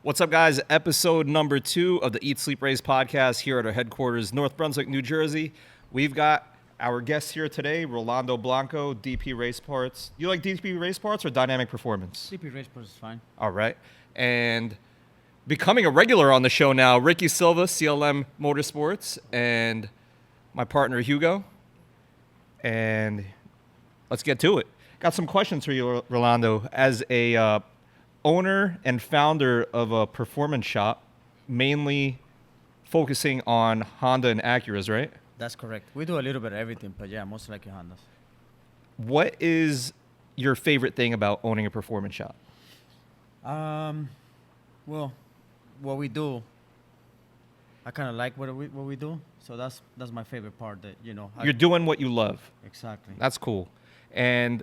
What's up, guys? Episode number 2 of the Eat, Sleep, Race podcast here at our headquarters, North Brunswick, New Jersey. We've got our guest here today, Rolando Blanco, DP Race Parts. You like DP Race Parts or Dynamic Performance? DP Race Parts is fine. All right. And becoming a regular on the show now, Ricky Silva, CLM Motorsports, and my partner, Hugo. And let's get to it. Got some questions for you, Rolando. As a owner and founder of a performance shop, mainly focusing on Honda and Acuras, right? That's correct. We do a little bit of everything, but yeah, most likely Hondas. What is your favorite thing about owning a performance shop? Well, what we do, I kind of like what we do, so that's my favorite part. That You're doing what you love. Exactly. That's cool. And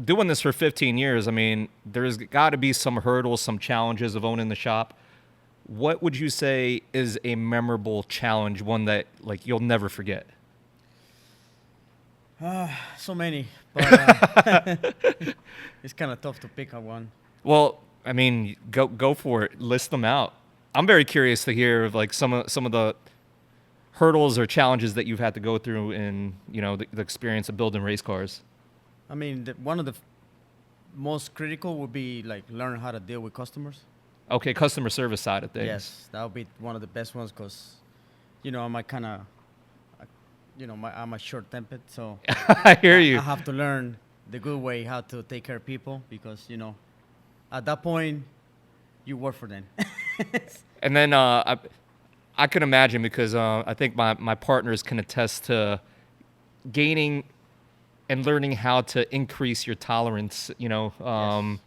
doing this for 15 years, I mean, there's got to be some hurdles, some challenges of owning the shop. What would you say is a memorable challenge, one that like you'll never forget? So many, but it's kind of tough to pick on one. Well, I mean, go for it. List them out. I'm very curious to hear of like some of the hurdles or challenges that you've had to go through in the experience of building race cars. I mean, one of the most critical would be like learn how to deal with customers. Okay, customer service side of things. Yes, that would be one of the best ones because, I'm a kind of, I'm a short-tempered, so I hear you. I have to learn the good way how to take care of people because, at that point, you work for them. And then I can imagine because I think my partners can attest to gaining and learning how to increase your tolerance, Yes.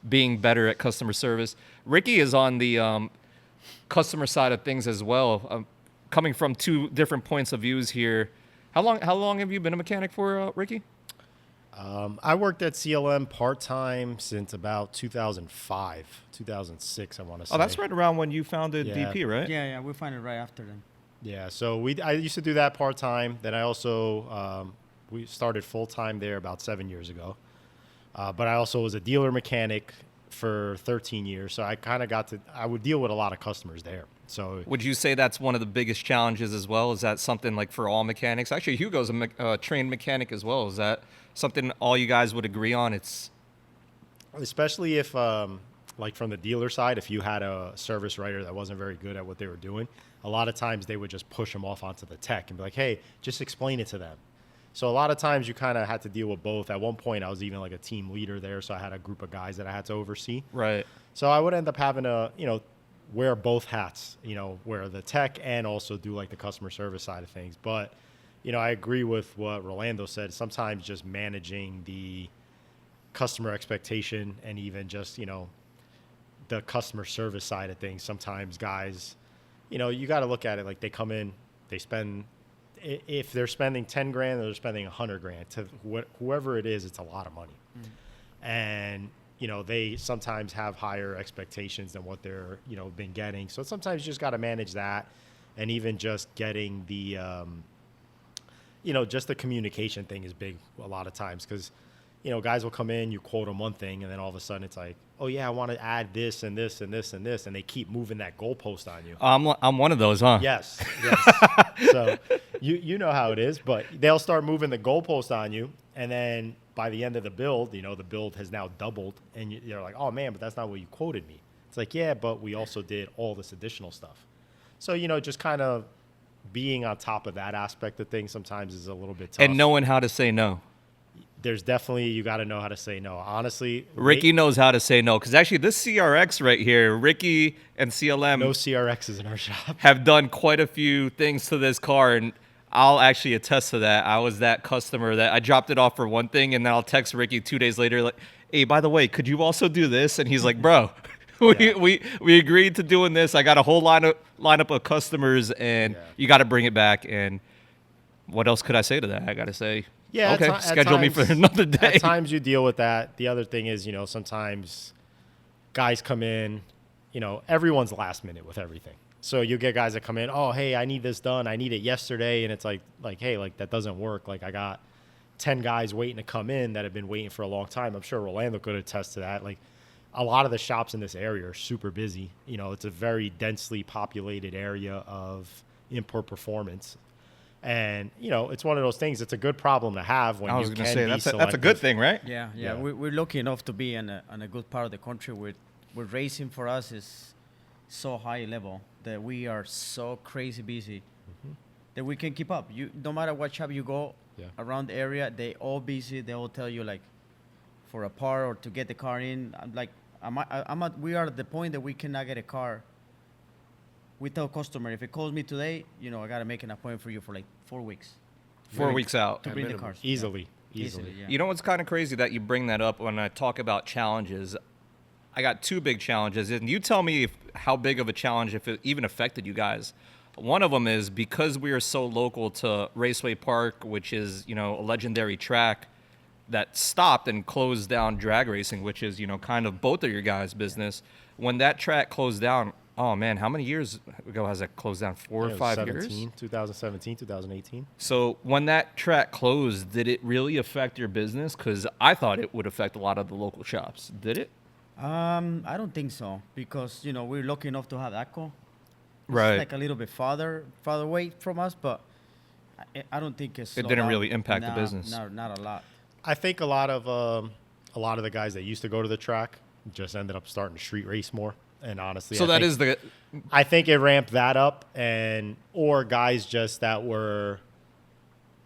being better at customer service. Ricky is on the customer side of things as well. Coming from two different points of views here. How long have you been a mechanic for, Ricky? I worked at CLM part-time since about 2005, 2006, I want to say. Oh, that's right around when you founded Yeah. DP, right? Yeah, we find it right after them. Yeah, so I used to do that part-time. Then I also, we started full-time there about 7 years ago. But I also was a dealer mechanic for 13 years. So I kind of I would deal with a lot of customers there. So Would you say that's one of the biggest challenges as well? Is that something like for all mechanics? Actually, Hugo's a trained mechanic as well. Is that something all you guys would agree on? especially if, like from the dealer side, if you had a service writer that wasn't very good at what they were doing, a lot of times they would just push them off onto the tech and be like, hey, just explain it to them. So a lot of times you kind of had to deal with both. At one point, I was even like a team leader there, so I had a group of guys that I had to oversee. Right. So I would end up having to, wear both hats, wear the tech and also do like the customer service side of things. But, I agree with what Rolando said. Sometimes just managing the customer expectation and even just, the customer service side of things. Sometimes guys, you got to look at it like they come in, they spend, if they're spending 10 grand or they're spending 100 grand to whoever it is, it's a lot of money. And, they sometimes have higher expectations than what they're, been getting. So sometimes you just got to manage that. And even just getting the, just the communication thing is big a lot of times because, guys will come in, you quote them one thing, and then all of a sudden it's like, oh, yeah, I want to add this and this and this and this. And they keep moving that goalpost on you. I'm one of those, huh? Yes. So you know how it is, but they'll start moving the goalpost on you. And then by the end of the build, the build has now doubled. And you're like, oh, man, but that's not what you quoted me. It's like, yeah, but we also did all this additional stuff. So, just kind of being on top of that aspect of things sometimes is a little bit tough. And knowing how to say no. There's definitely, you got to know how to say no. Honestly, Ricky knows how to say no. Because actually, this CRX right here, Ricky and CLM no CRXs in our shop. have done quite a few things to this car. And I'll actually attest to that. I was that customer that I dropped it off for one thing, and then I'll text Ricky 2 days later, like, hey, by the way, could you also do this? And he's like, bro, we agreed to doing this. I got a whole lineup of customers, and you got to bring it back. And what else could I say to that? I got to say, yeah, okay, schedule me for another day. At times you deal with that. The other thing is, sometimes guys come in, everyone's last minute with everything. So you get guys that come in, oh, hey, I need this done. I need it yesterday. And it's like, hey, like that doesn't work. Like I got 10 guys waiting to come in that have been waiting for a long time. I'm sure Rolando could attest to that. Like a lot of the shops in this area are super busy. You know, it's a very densely populated area of import performance. And, you know, it's one of those things. It's a good problem to have when I was you going can to say, be that's a selective. good thing, right? Yeah, Yeah. We're lucky enough to be in a good part of the country where racing for us is so high level that we are so crazy busy that we can keep up. You no matter what shop you go Yeah. around the area, they all busy. They all tell you like for a part or to get the car in. We are at the point that we cannot get a car. We tell customer if it calls me today, you know, I gotta make an appointment for you for like 4 weeks 4 weeks out. to At bring the minimum. cars. Easily. Yeah. Easily. Yeah. You know what's kind of crazy that you bring that up when I talk about challenges? I got 2 big challenges, and you tell me how big of a challenge, if it even affected you guys. One of them is because we are so local to Raceway Park, which is, you know, a legendary track that stopped and closed down drag racing, which is, you know, kind of both of your guys' business. When that track closed down, oh man, how many years ago has that closed down? 4 or 5 years? 2017, 2018. So when that track closed, did it really affect your business? Because I thought it would affect a lot of the local shops. Did it? I don't think so because you know we're lucky enough to have ACO. Right. It's like a little bit farther away from us, but I don't think It didn't really impact the business. Not a lot. I think a lot of the guys that used to go to the track just ended up starting to street race more. And honestly, So I think it ramped that up, or guys just that were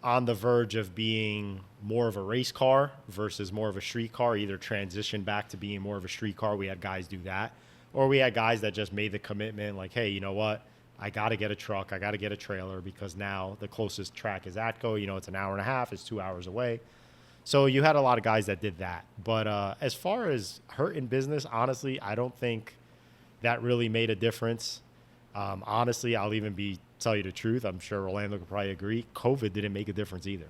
on the verge of being more of a race car versus more of a street car, either transitioned back to being more of a street car. We had guys do that, or we had guys that just made the commitment, like, hey, you know what? I got to get a truck, I got to get a trailer because now the closest track is Atco. You know, it's an hour and a half, it's 2 hours away. So you had a lot of guys that did that. But as far as hurting business, honestly, I don't think that really made a difference. Honestly, I'll even tell you the truth. I'm sure Rolando could probably agree. COVID didn't make a difference either.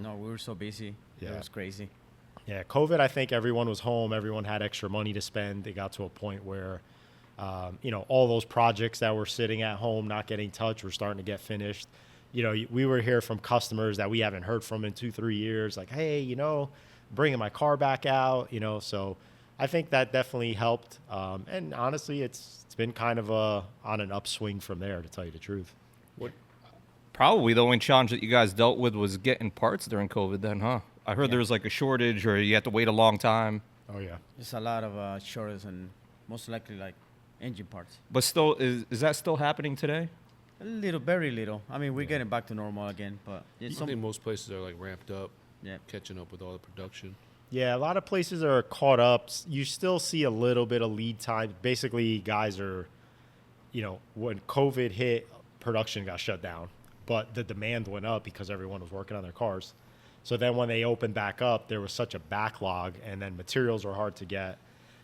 No, we were so busy. Yeah. It was crazy. Yeah, COVID, I think everyone was home. Everyone had extra money to spend. It got to a point where, you know, all those projects that were sitting at home, not getting touched, were starting to get finished. You know, we were hearing from customers that we haven't heard from in 2-3 years, like, hey, you know, bringing my car back out, you know. So I think that definitely helped. And honestly, it's been kind of on an upswing from there, to tell you the truth. Probably the only challenge that you guys dealt with was getting parts during COVID then, huh? I heard there was like a shortage or you had to wait a long time. Oh, yeah. There's a lot of shortages and most likely like engine parts. But still, is that still happening today? A little, very little. I mean, we're getting back to normal again, but it's I think most places are like ramped up, yeah. catching up with all the production. Yeah, a lot of places are caught up. You still see a little bit of lead time. Basically, guys are, you know, when COVID hit, production got shut down, but the demand went up because everyone was working on their cars. So then when they opened back up, there was such a backlog, and then materials were hard to get.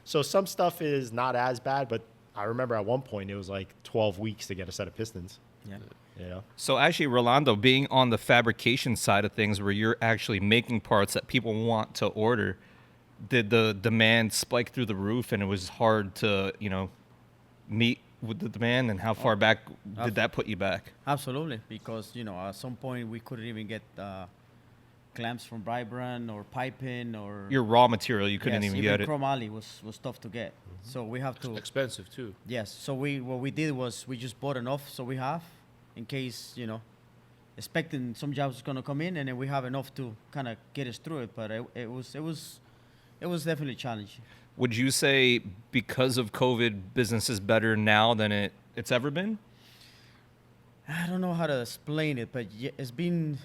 So some stuff is not as bad, but I remember at one point it was like 12 weeks to get a set of pistons. Yeah. You know? So actually, Rolando, being on the fabrication side of things where you're actually making parts that people want to order, did the demand spike through the roof and it was hard to, you know, meet with the demand? And how far back did that put you back? Absolutely, because you know at some point we couldn't even get clamps from Bribran or piping or Your raw material, you couldn't even get it. Chrome Ali was tough to get, so we have to. Expensive too. Yes, so what we did was we just bought enough so we have, in case you know, expecting some jobs is gonna come in, and then we have enough to kind of get us through it. But it was definitely challenging. Would you say because of COVID, business is better now than it's ever been? I don't know how to explain it, but yeah, it's been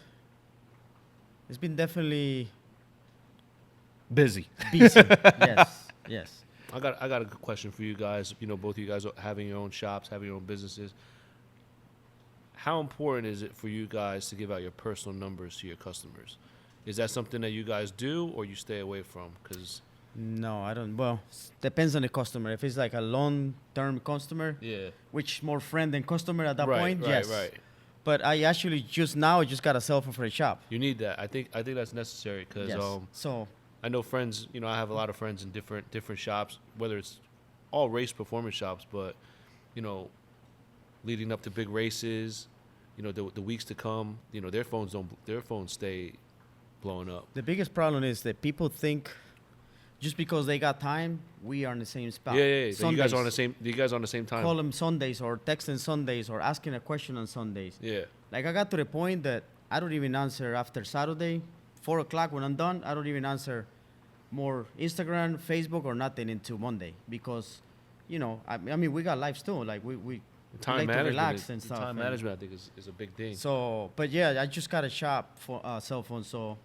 definitely Busy. busy. Yes. I got a good question for you guys. You know, both of you guys having your own shops, having your own businesses. How important is it for you guys to give out your personal numbers to your customers? Is that something that you guys do or you stay away from? Because No, I don't. Well, depends on the customer. If it's like a long-term customer, yeah, which more friend than customer at that right, point, right, yes. right. But I actually just got a cell phone for a shop. You need that. I think that's necessary because Yes. So I know friends. You know, I have a lot of friends in different shops, whether it's all race performance shops, but you know, leading up to big races, you know, the weeks to come, you know, their phones stay blowing up. the biggest problem is that people think just because they got time, we are in the same spot. Yeah, yeah, yeah. So you guys are on the Sundays, same. You guys are on the same time. call them Sundays or texting Sundays or asking a question on Sundays. Yeah. Like I got to the point that I don't even answer after Saturday, 4 o'clock when I'm done. I don't even answer more Instagram, Facebook, or nothing until Monday because, you know, I mean, we got lives too. Like we Time like to management. relax and the stuff. time and management, I think, is a big thing. So, but yeah, I just got a shop for cell phone, so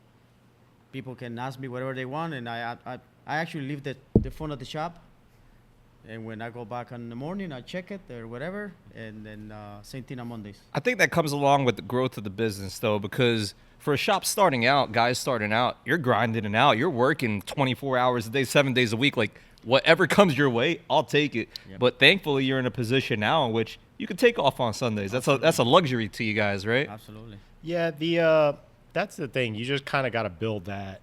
people can ask me whatever they want, and I actually leave the phone at the shop. And when I go back in the morning, I check it or whatever, and then same thing on Mondays. I think that comes along with the growth of the business, though, because for a shop starting out, guys starting out, you're grinding it out. You're working 24 hours a day, 7 days a week. Like, whatever comes your way, I'll take it. Yep. But thankfully, you're in a position now in which you can take off on Sundays. That's a luxury to you guys, right? Absolutely. Yeah, that's the thing. You just kind of got to build that.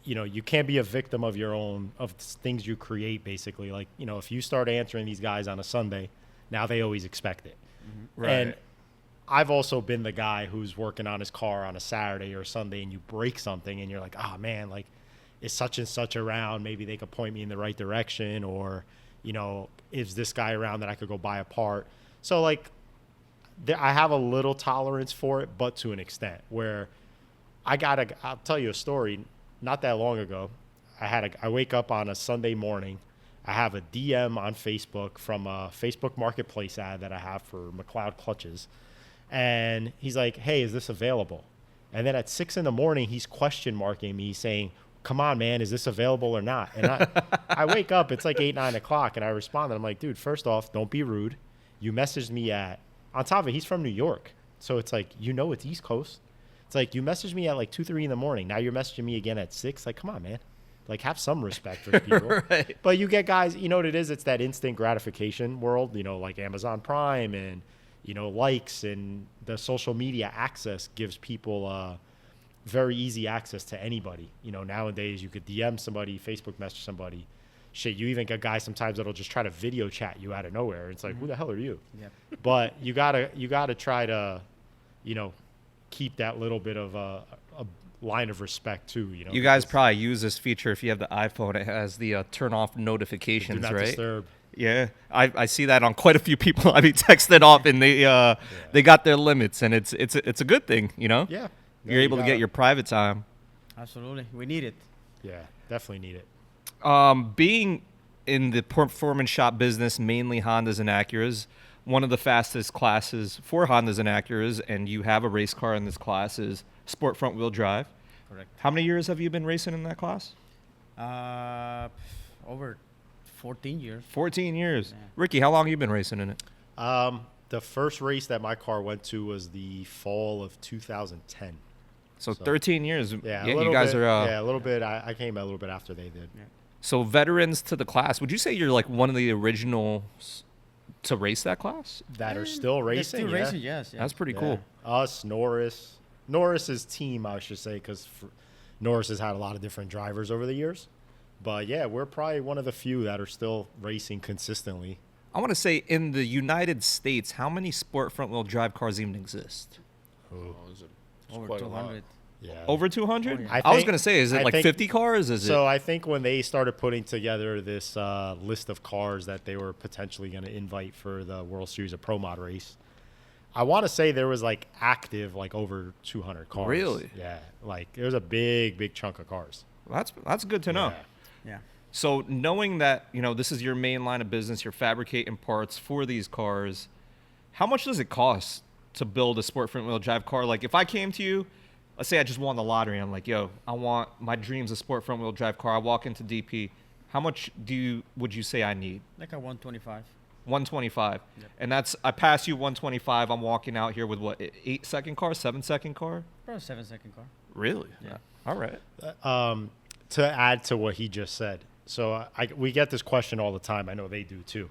You know, you can't be a victim of your own of things you create. Basically, like, you know, if you start answering these guys on a Sunday, now they always expect it. Right. And I've also been the guy who's working on his car on a Saturday or Sunday, and you break something, and you're like, oh man, like, is such and such around? Maybe they could point me in the right direction, or, you know, is this guy around that I could go buy a part? So like, I have a little tolerance for it, but to an extent where I'll tell you a story. Not that long ago, I wake up on a Sunday morning. I have a DM on Facebook from a Facebook Marketplace ad that I have for McLeod clutches. And he's like, hey, is this available? And then at 6 a.m, he's question marking me saying, come on, man, is this available or not? And I wake up, it's like 8, 9 o'clock, and I respond, and I'm like, dude, first off, don't be rude. You messaged me on top of it, he's from New York. So it's like, you know, it's East Coast. It's like, you messaged me at like 2, 3 in the morning. Now you're messaging me again at 6. Like, come on, man. Like, have some respect for people. Right. But you get guys, you know what it is? It's that instant gratification world, you know, like Amazon Prime and, you know, likes and the social media access gives people very easy access to anybody. You know, nowadays you could DM somebody, Facebook message somebody. Shit, you even get guys sometimes that'll just try to video chat you out of nowhere. It's like, who the hell are you? Yep. But you gotta try to, you know, keep that little bit of a line of respect too. You know, You guys probably use this feature if you have the iPhone. It has the turn off do notifications, not right? disturb. Yeah, I see that on quite a few people. I mean, texted off, and they got their limits, and it's a good thing, you know. Yeah, You're able to get your private time. Absolutely. We need it. Yeah, definitely need it. Being in the performance shop business, mainly Hondas and Acuras, one of the fastest classes for Hondas and Acuras, and you have a race car in this class, is sport front wheel drive. Correct. How many years have you been racing in that class? Over 14 years. 14 years. Yeah. Ricky, how long have you been racing in it? The first race that my car went to was the fall of 2010. So 13 years. Yeah, Yeah, you guys bit, are. yeah, a little bit. I came a little bit after they did. Yeah. So veterans to the class. Would you say you're like one of the originals to race that class? That are still racing. Still yeah. racing, yes. That's pretty Yeah. cool. Us, Norris's team, I should say, because Norris has had a lot of different drivers over the years. But yeah, we're probably one of the few that are still racing consistently. I want to say in the United States, how many sport front wheel drive cars even exist? Oh, it's Over quite a lot. 200. Yeah. Over 200? Oh, yeah. I was think- going to say, is it I like think- 50 cars? Is So it? I think when they started putting together this list of cars that they were potentially going to invite for the World Series of Pro Mod race, I want to say there was like active like over 200 cars. Really? Yeah. Like there's a big chunk of cars. That's good to know. Yeah. Yeah. So knowing that, you know, this is your main line of business, you're fabricating parts for these cars, how much does it cost to build a sport front wheel drive car? Like if I came to you, let's say I just won the lottery, I'm like, yo, I want my dream's a sport front wheel drive car. I walk into DP. How much would you say I need? Like a 125. 125. Yep. And that's, I pass you 125, I'm walking out here with what, 8-second car, 7-second car? Probably 7-second car. Really? Yeah. All right. To add to what he just said, so we get this question all the time. I know they do too.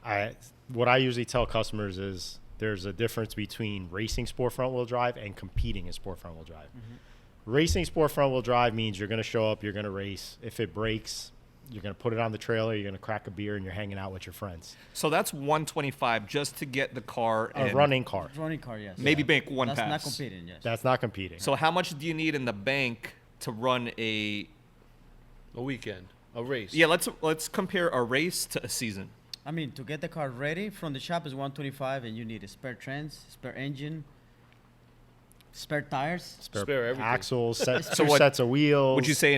What I usually tell customers is there's a difference between racing sport front wheel drive and competing in sport front wheel drive. Mm-hmm. Racing sport front wheel drive means you're going to show up, you're going to race. If it breaks, you're going to put it on the trailer, you're going to crack a beer, and you're hanging out with your friends. So that's 125 just to get the car A and running car. Running car, yes. maybe make one That's pass. not competing, yes. That's not competing. So how much do you need in the bank to run a A weekend, a race. Yeah, let's compare a race to a season. I mean, to get the car ready from the shop is 125, and you need a spare trans, spare engine, spare tires. Spare everything. axles, So two what- sets of wheels. Would you say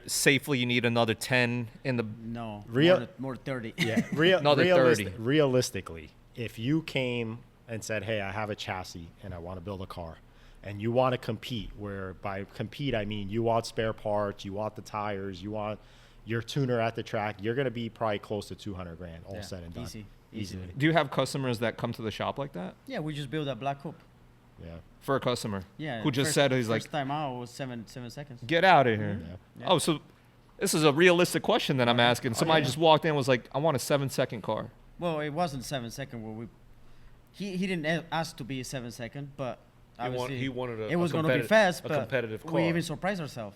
safely you need another 10 in the No, Real- more 30. Yeah, Another 30. Realistically, if you came and said, "Hey, I have a chassis and I want to build a car," and you want to compete, where by compete I mean you want spare parts, you want the tires, you want your tuner at the track, you're going to be probably close to 200 grand all Yeah, said and done. easy. Easily. Do you have customers that come to the shop like that? Yeah, we just built a black coupe. Yeah. For a customer Yeah. who just first- said he's like, first time out was seven seconds. get out of here. Yeah. Oh, so this is a realistic question that I'm asking. Somebody yeah. just walked in and was like, I want a 7-second car. Well, it wasn't 7 second. Where we, he didn't ask to be a 7 second, but obviously he wanted it was going to be competitive- fast. a But competitive car. we even surprised ourselves.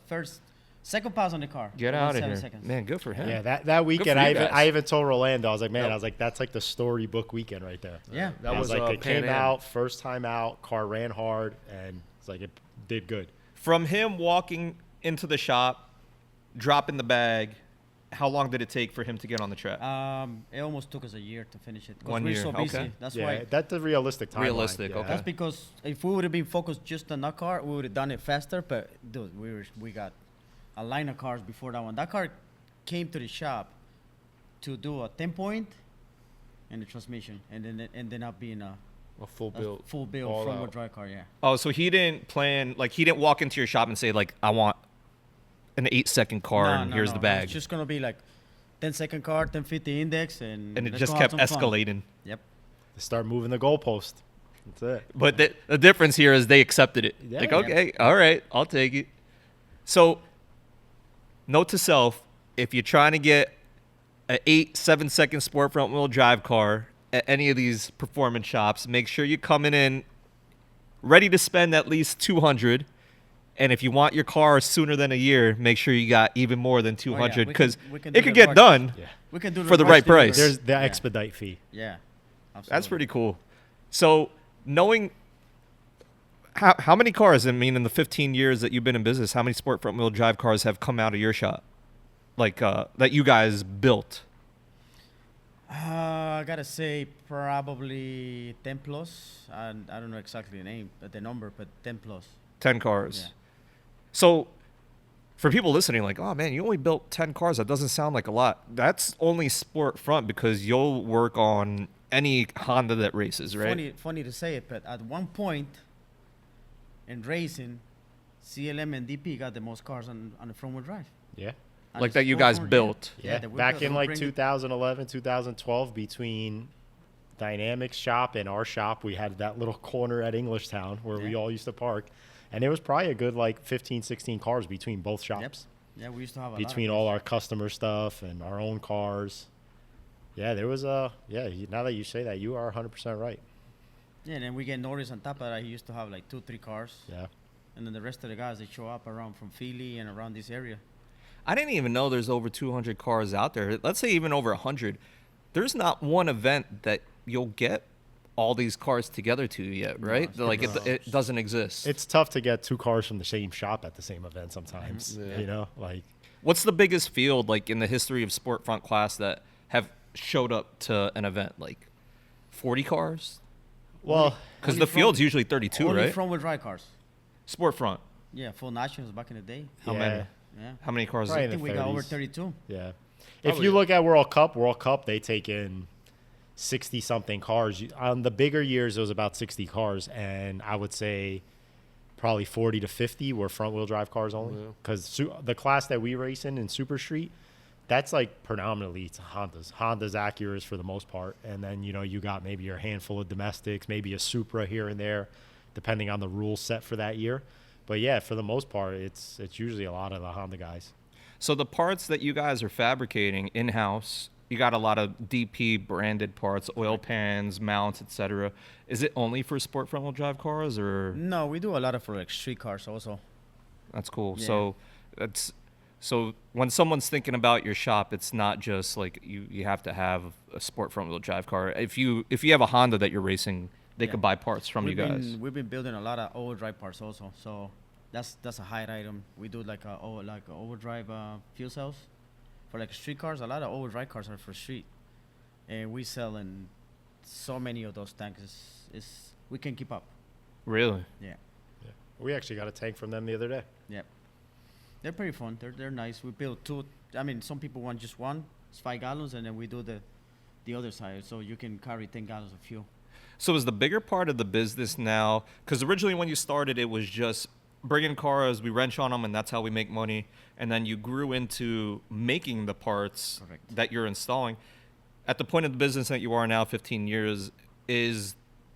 Second pass on the car. Get within out of 7 here. seconds. Man, good for him. Yeah, that weekend for you I guys. even told Rolando, I was like, man, Yep. I was like, that's like the storybook weekend right there. Yeah. That I was was like, it Pan came Am. out first time out, car ran hard, and it's like it did good. From him walking into the shop, dropping the bag, how long did it take for him to get on the track? It almost took us a year to finish it. 'Cause 1 we're year, so busy. okay. That's Yeah, why. that's the realistic timeline. Realistic, yeah. okay. That's because if we would have been focused just on that car, we would have done it faster. But dude, we got a line of cars before that one. That car came to the shop to do a 10-point and the transmission, and then it ended up being a full build. full build all front-wheel out. drive car. Yeah. Oh, so he didn't plan, like he didn't walk into your shop and say like, I want an 8-second car and here's the bag. It's just gonna be like 10-second car, 1050 index, and And it let's just go have kept some fun. escalating. Yep. Start moving the goalpost. That's it. But the difference here is they accepted it. Yeah. Like, Yeah. okay, all right, I'll take it. So, note to self, if you're trying to get an 7-second sport front wheel drive car at any of these performance shops, make sure you're coming in ready to spend at least 200. And if you want your car sooner than a year, make sure you got even more than 200 we because can- we can do it could the get rush. done. Yeah. We can do For the reverse right price. delivery. There's the Yeah. expedite fee. Yeah. Absolutely. That's pretty cool. So, knowing how many cars, I mean, in the 15 years that you've been in business, how many sport front wheel drive cars have come out of your shop? Like, that you guys built? I gotta say probably 10 plus. And I don't know exactly the number, but 10 plus. 10 cars. Yeah. So, for people listening, like, oh man, you only built 10 cars. That doesn't sound like a lot. That's only sport front because you'll work on any Honda that races, right? Funny to say it, but at one point in racing, CLM and DP got the most cars on the front wheel drive. Yeah. On Like the that you sport guys front, built. Yeah, that we Back built. in We'll like bring it- 2011, 2012, between Dynamics shop and our shop, we had that little corner at Englishtown where we Yeah. all used to park. And there was probably a good like 15, 16 cars between both shops. Yep. Yeah, we used to have a Between lot all our customer stuff and our own cars. Yeah, there was a, now that you say that, you are 100% right. Yeah, and then we get Norris on top of that. He used to have like 2-3 cars. Yeah. And then the rest of the guys, they show up around from Philly and around this area. I didn't even know there's over 200 cars out there. Let's say even over 100. There's not one event that you'll get all these cars together to yet, right? it's Like pretty it doesn't exist. It's tough to get two cars from the same shop at the same event sometimes. Yeah. You know, like What's the biggest field like in the history of sport front class that have showed up to an event? Like 40 cars? well, Because Only the from- field's usually 32, Only right? front-wheel drive cars. Sport front. Yeah, full nationals back in the day. How yeah, many? Yeah. How many cars? Right. I in think the we got over 30s. 32. Yeah. If Probably. you look at World Cup, they take in 60 something cars. On the bigger years, it was about 60 cars, and I would say probably 40 to 50 were front wheel drive cars only. Yeah. Because the class that we race in Super Street, that's like predominantly it's Hondas, Acuras for the most part, and then you got maybe your handful of domestics, maybe a Supra here and there, depending on the rules set for that year. But yeah, for the most part, it's usually a lot of the Honda guys. So the parts that you guys are fabricating in-house, you got a lot of DP branded parts, oil pans, mounts, etc. Is it only for sport front wheel drive cars, or No, we do a lot of for like street cars also. that's cool? Yeah. So when someone's thinking about your shop, it's not just like you have to have a sport front wheel drive car. If you have a Honda that you're racing, they Yeah. could buy parts from you guys. We've been building a lot of all drive parts also. So That's a high item. We do like a overdrive fuel cells for like street cars. A lot of overdrive cars are for street, and we sell in so many of those tanks. We can keep up. Really? Yeah. Yeah. We actually got a tank from them the other day. Yep. They're pretty fun. They're nice. We build two. I mean, some people want just one. It's 5 gallons, and then we do the other side, so you can carry 10 gallons of fuel. So is the bigger part of the business now, because originally when you started, it was just bring in cars, we wrench on them, and that's how we make money. And then you grew into making the parts Correct. that you're installing. At the point of the business that you are now, 15 years,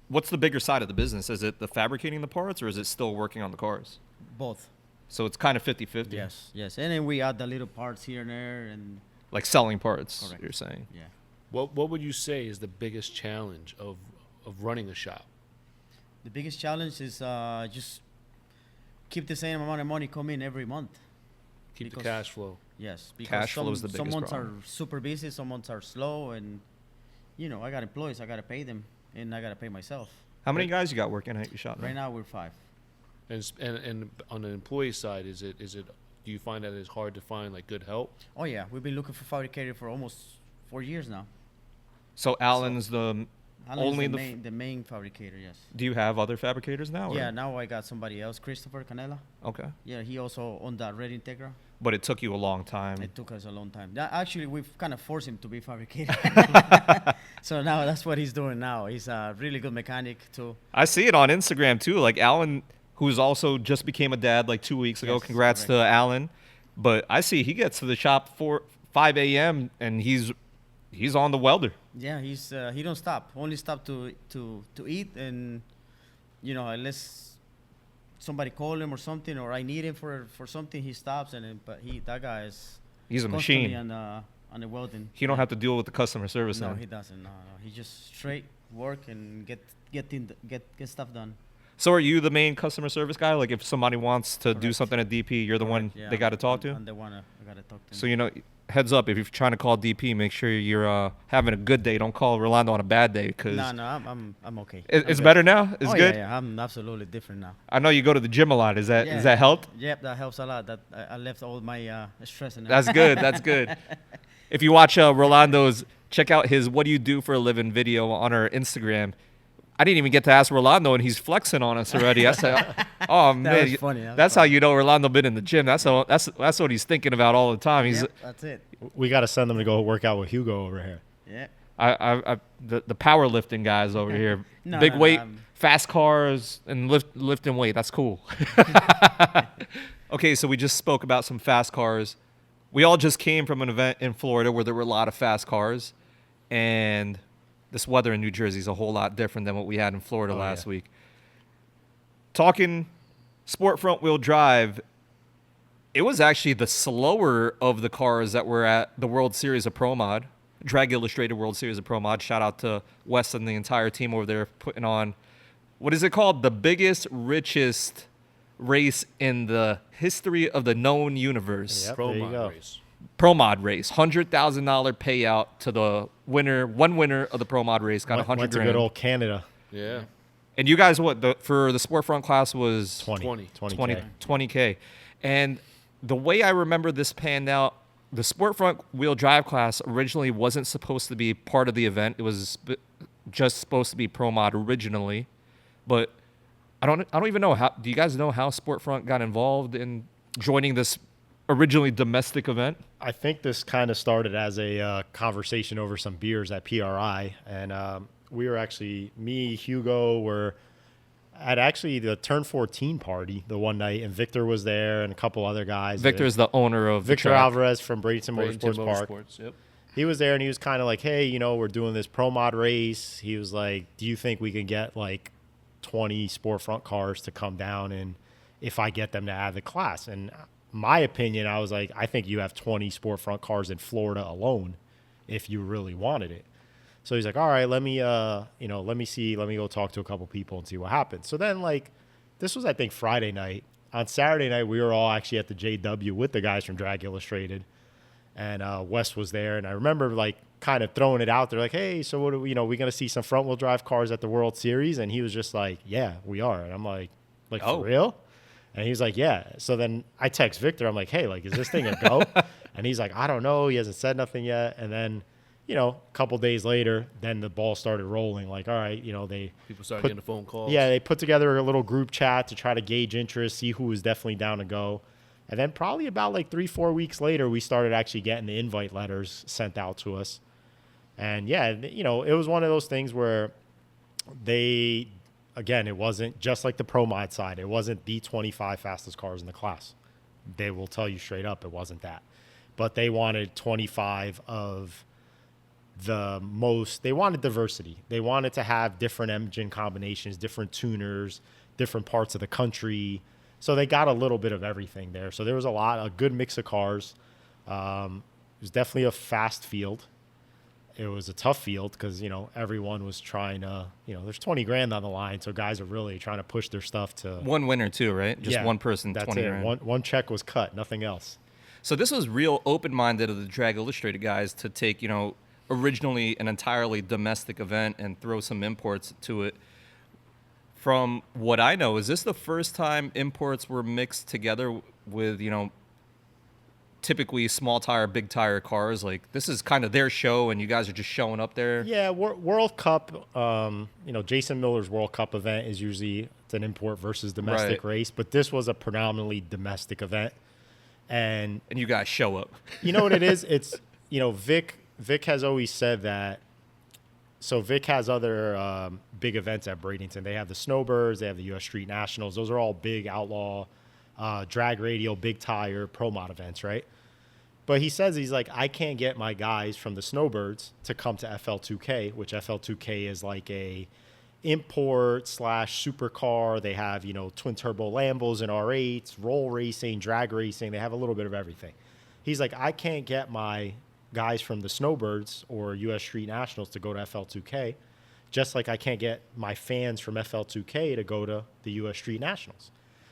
what's the bigger side of the business? Is it the fabricating the parts, or is it still working on the cars? Both. So it's kind of 50-50. Yes. And then we add the little parts here and there, and Like selling parts, Correct. you're saying. yeah. What would you say is the biggest challenge of running a shop? The biggest challenge is just keep the same amount of money come in every month. Keep the Because- cash flow. Yes, because Cash flow is the some biggest months problem. are super busy, some months are slow, and I got employees, I got to pay them, and I got to pay myself. How many guys you got working at your shop now? Right now we're 5. And on the employee side, is it do you find that it's hard to find like good help? Oh yeah, we've been looking for fabricator for almost 4 years now. So Alan's the Alan only is the the main fabricator, yes. Do you have other fabricators now? or- Yeah, now I got somebody else, Christopher Canela. Okay. Yeah, he also owned that Red Integra. But it took you a long time. It took us a long time. Actually, we've kind of forced him to be fabricator. So now that's what he's doing now. He's a really good mechanic too. I see it on Instagram too. Like Alan, who's also just became a dad like 2 weeks ago. Yes, Congrats correct. to Alan. But I see he gets to the shop 5 a.m. and he's on the welder. Yeah, he don't stop. Only stop to eat, and unless somebody call him or something, or I need him for something, he stops. That guy is He's a constantly machine. on the welding. He don't have to deal with the customer service. No, end. he doesn't. No. He just straight work and get stuff done. So are you the main customer service guy? Like if somebody wants to do Correct. something at DP, you're the one Yeah, they got to talk to? I'm the one I gotta talk to. So heads up, if you're trying to call DP, make sure you're having a good day. Don't call Rolando on a bad day because No, I'm okay. it's I'm better now. It's oh, good. Yeah, I'm absolutely different now. I know you go to the gym a lot. Is that Yeah. that helped? Yep, that helps a lot. That I left all my stress in there. That's good. That's good. If you watch Rolando's, check out his "What do you do for a living" video on our Instagram. I didn't even get to ask Rolando, and he's flexing on us already. I said, "Oh man, was funny. That was that's how funny. you know Rolando been in the gym. That's what he's thinking about all the time. He's Yep, that's it. We got to send them to go work out with Hugo over here. Yeah. the powerlifting guys over here, No, big no, weight, I'm- fast cars, and lifting weight. That's cool. Okay, so we just spoke about some fast cars. We all just came from an event in Florida where there were a lot of fast cars, and this weather in New Jersey is a whole lot different than what we had in Florida Oh, last yeah. week. Talking sport front wheel drive, it was actually the slower of the cars that were at the World Series of Pro Mod, Drag Illustrated World Series of Pro Mod. Shout out to Wes and the entire team over there putting on, what is it called? The biggest, richest race in the history of the known universe. Yep, Pro there you mod go. race. Pro Mod race, $100,000 payout to the winner. One winner of the Pro Mod race got Went 100 to grand. good old Canada. Yeah. And you guys, for the sport front class was 20. 20K. And the way I remember this panned out, the sport front wheel drive class originally wasn't supposed to be part of the event. It was just supposed to be Pro Mod originally. But I don't even know how. Do you guys know how sport front got involved in joining this originally domestic event? I think this kind of started as a conversation over some beers at PRI, and we were actually, me, Hugo, were at actually the Turn 14 party the one night, and Victor was there and a couple other guys. Victor's the owner of Victor the track. Alvarez from Bradenton Motorsports Park. Yep. He was there, and he was kind of like, hey, we're doing this Pro Mod race. He was like, do you think we can get like 20 sport front cars to come down, and if I get them to add the class? And my opinion, I was like, I think you have 20 sport front cars in Florida alone if you really wanted it. So he's like, all right, let me go talk to a couple people and see what happens. So then, like, this was, I think, Friday night. On Saturday night, we were all actually at the JW with the guys from Drag Illustrated, and Wes was there. And I remember, like, kind of throwing it out there, like, hey, so what are we going to see some front wheel drive cars at the World Series? And he was just like, yeah, we are. And I'm like Oh. for real? And he's like, yeah. So then I text Victor. I'm like, hey, like, is this thing a go? And he's like, I don't know. He hasn't said nothing yet. And then, a couple days later, then the ball started rolling. Like, all right, they People started put- getting the phone calls. yeah, they put together a little group chat to try to gauge interest, see who was definitely down to go. And then probably about like 3-4 weeks later, we started actually getting the invite letters sent out to us. And yeah, it was one of those things where again, it wasn't just like the pro mod side. It wasn't the 25 fastest cars in the class. They will tell you straight up it wasn't that. But they wanted 25 of they wanted diversity. They wanted to have different engine combinations, different tuners, different parts of the country. So they got a little bit of everything there. So there was a good mix of cars. It was definitely a fast field. It was a tough field because, everyone was trying to, there's 20 grand on the line. So guys are really trying to push their stuff to One winner too, right? Just Yeah, one person, that's 20 it. grand. One check was cut, nothing else. So this was real open-minded of the Drag Illustrated guys to take, originally an entirely domestic event and throw some imports to it. From what I know, is this the first time imports were mixed together with, typically small tire, big tire cars? Like, this is kind of their show and you guys are just showing up there? Yeah, World Cup, Jason Miller's World Cup event is usually it's an import versus domestic Right. race, but this was a predominantly domestic event. And And you guys show up. you know what it is? It's, Vic has always said that. So Vic has other big events at Bradenton. They have the Snowbirds, they have the U.S. Street Nationals. Those are all big outlaw, drag radial, big tire, pro mod events, right? But he says, he's like, I can't get my guys from the Snowbirds to come to FL2K, which FL2K is like a import / supercar. They have, twin turbo Lambos and R8s, roll racing, drag racing. They have a little bit of everything. He's like, I can't get my guys from the Snowbirds or U.S. Street Nationals to go to FL2K, just like I can't get my fans from FL2K to go to the U.S. Street Nationals.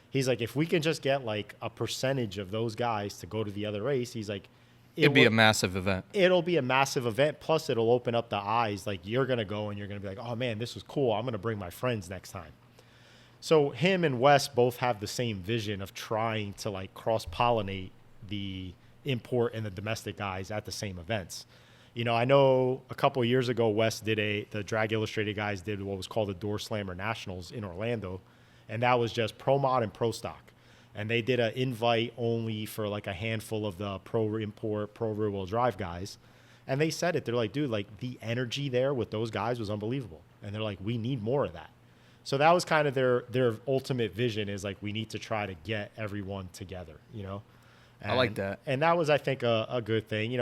He's like, if we can just get like a percentage of those guys to go to the other race, he's like, It'd be a massive event. it'll be a massive event. Plus, it'll open up the eyes. Like, you're going to go and you're going to be like, oh, man, this was cool. I'm going to bring my friends next time. So him and Wes both have the same vision of trying to, like, cross-pollinate the import and the domestic guys at the same events. I know a couple of years ago, Wes the Drag Illustrated guys did what was called the Door Slammer Nationals in Orlando. And that was just pro mod and pro stock. And they did an invite only for like a handful of the pro import, pro rear wheel drive guys. And they said it. They're like, dude, like the energy there with those guys was unbelievable. And they're like, we need more of that. So that was kind of their ultimate vision, is like, we need to try to get everyone together, And, I like that. And that was, I think, a good thing.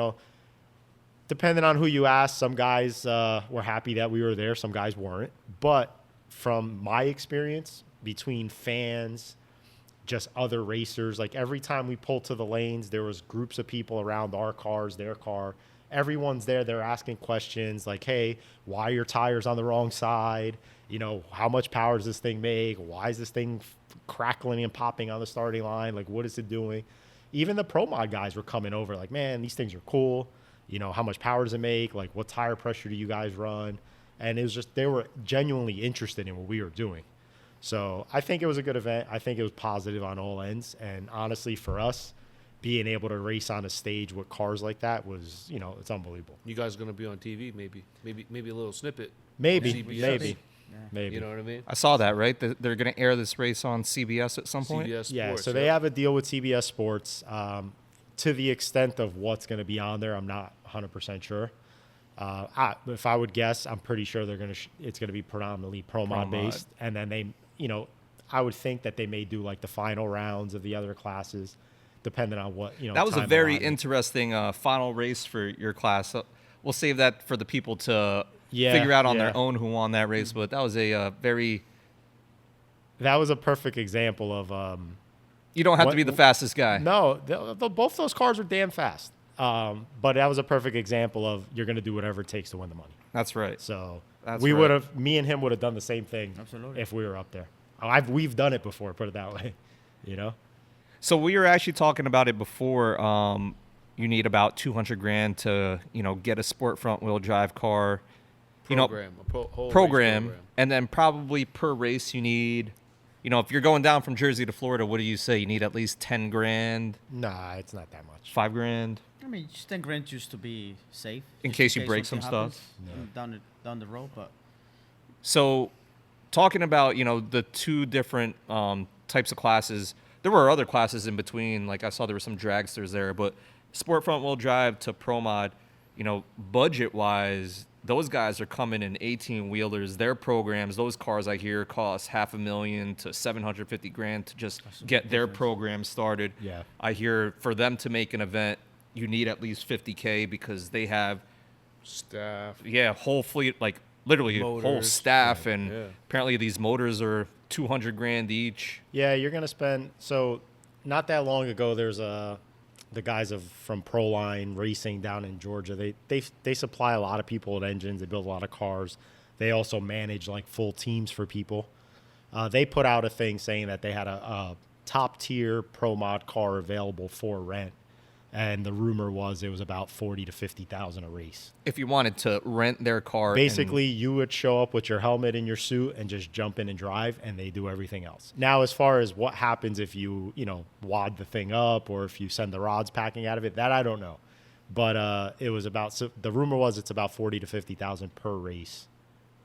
Depending on who you ask, some guys were happy that we were there. Some guys weren't. But from my experience, between fans, just other racers, like every time we pulled to the lanes, there was groups of people around our cars, their car. Everyone's there. They're asking questions like, hey, why are your tires on the wrong side? How much power does this thing make? Why is this thing crackling and popping on the starting line? Like, what is it doing? Even the pro mod guys were coming over like, man, these things are cool. How much power does it make? Like, what tire pressure do you guys run? And it was just, they were genuinely interested in what we were doing. So I think it was a good event. I think it was positive on all ends. And honestly, for us, being able to race on a stage with cars like that was, it's unbelievable. You guys are gonna be on TV, maybe a little snippet. Maybe. Yeah. Maybe. You know what I mean? I saw that, right? They're going to air this race on CBS at some point? CBS Yeah, Sports, so they have a deal with CBS Sports. To the extent of what's going to be on there, I'm not 100% sure. If I would guess, I'm pretty sure they're going to. It's going to be predominantly pro mod based, and then they, I would think that they may do like the final rounds of the other classes, depending on what That was a time very allotment. interesting final race for your class. So we'll save that for the people to Yeah, figure out on yeah. their own who won that race. But that was a very. That was a perfect example of. You don't have What- to be the fastest guy. No, both those cars were damn fast. But that was a perfect example of you're going to do whatever it takes to win the money. That's right. So That's we right. would have, me and him would have done the same thing Absolutely. if we were up there. We've done it before, put it that way, So we were actually talking about it before. You need about 200 grand to get a sport front wheel drive car. program, a whole race Program, and then probably per race you need if you're going down from Jersey to Florida, what do you say? You need at least 10 grand, Nah, it's not that much. 5 grand? I mean, just 10 grand just to be safe. In just case you break something some stuff. happens down the road, but So, talking about the two different types of classes, there were other classes in between. Like I saw there were some dragsters there, but sport front wheel drive to pro mod, budget wise, those guys are coming in 18 wheelers. Their programs, those cars I hear cost $500,000 to $750,000 to just get their program started. Yeah. I hear for them to make an event, you need at least $50,000 because they have Staff. whole fleet, like literally a whole Motors. staff, and Yeah. apparently these motors are $200,000 each. Yeah, you're gonna spend. So, not that long ago, there's the guys from Proline Racing down in Georgia. They supply a lot of people with engines. They build a lot of cars. They also manage like full teams for people. They put out a thing saying that they had a top tier pro mod car available for rent, and the rumor was it was about 40 to 50,000 a race. If you wanted to rent their car, Basically, you would show up with your helmet and your suit and just jump in and drive, and they do everything else. Now, as far as what happens if you, wad the thing up or if you send the rods packing out of it, that I don't know. But it was the rumor was it's about 40 to 50,000 per race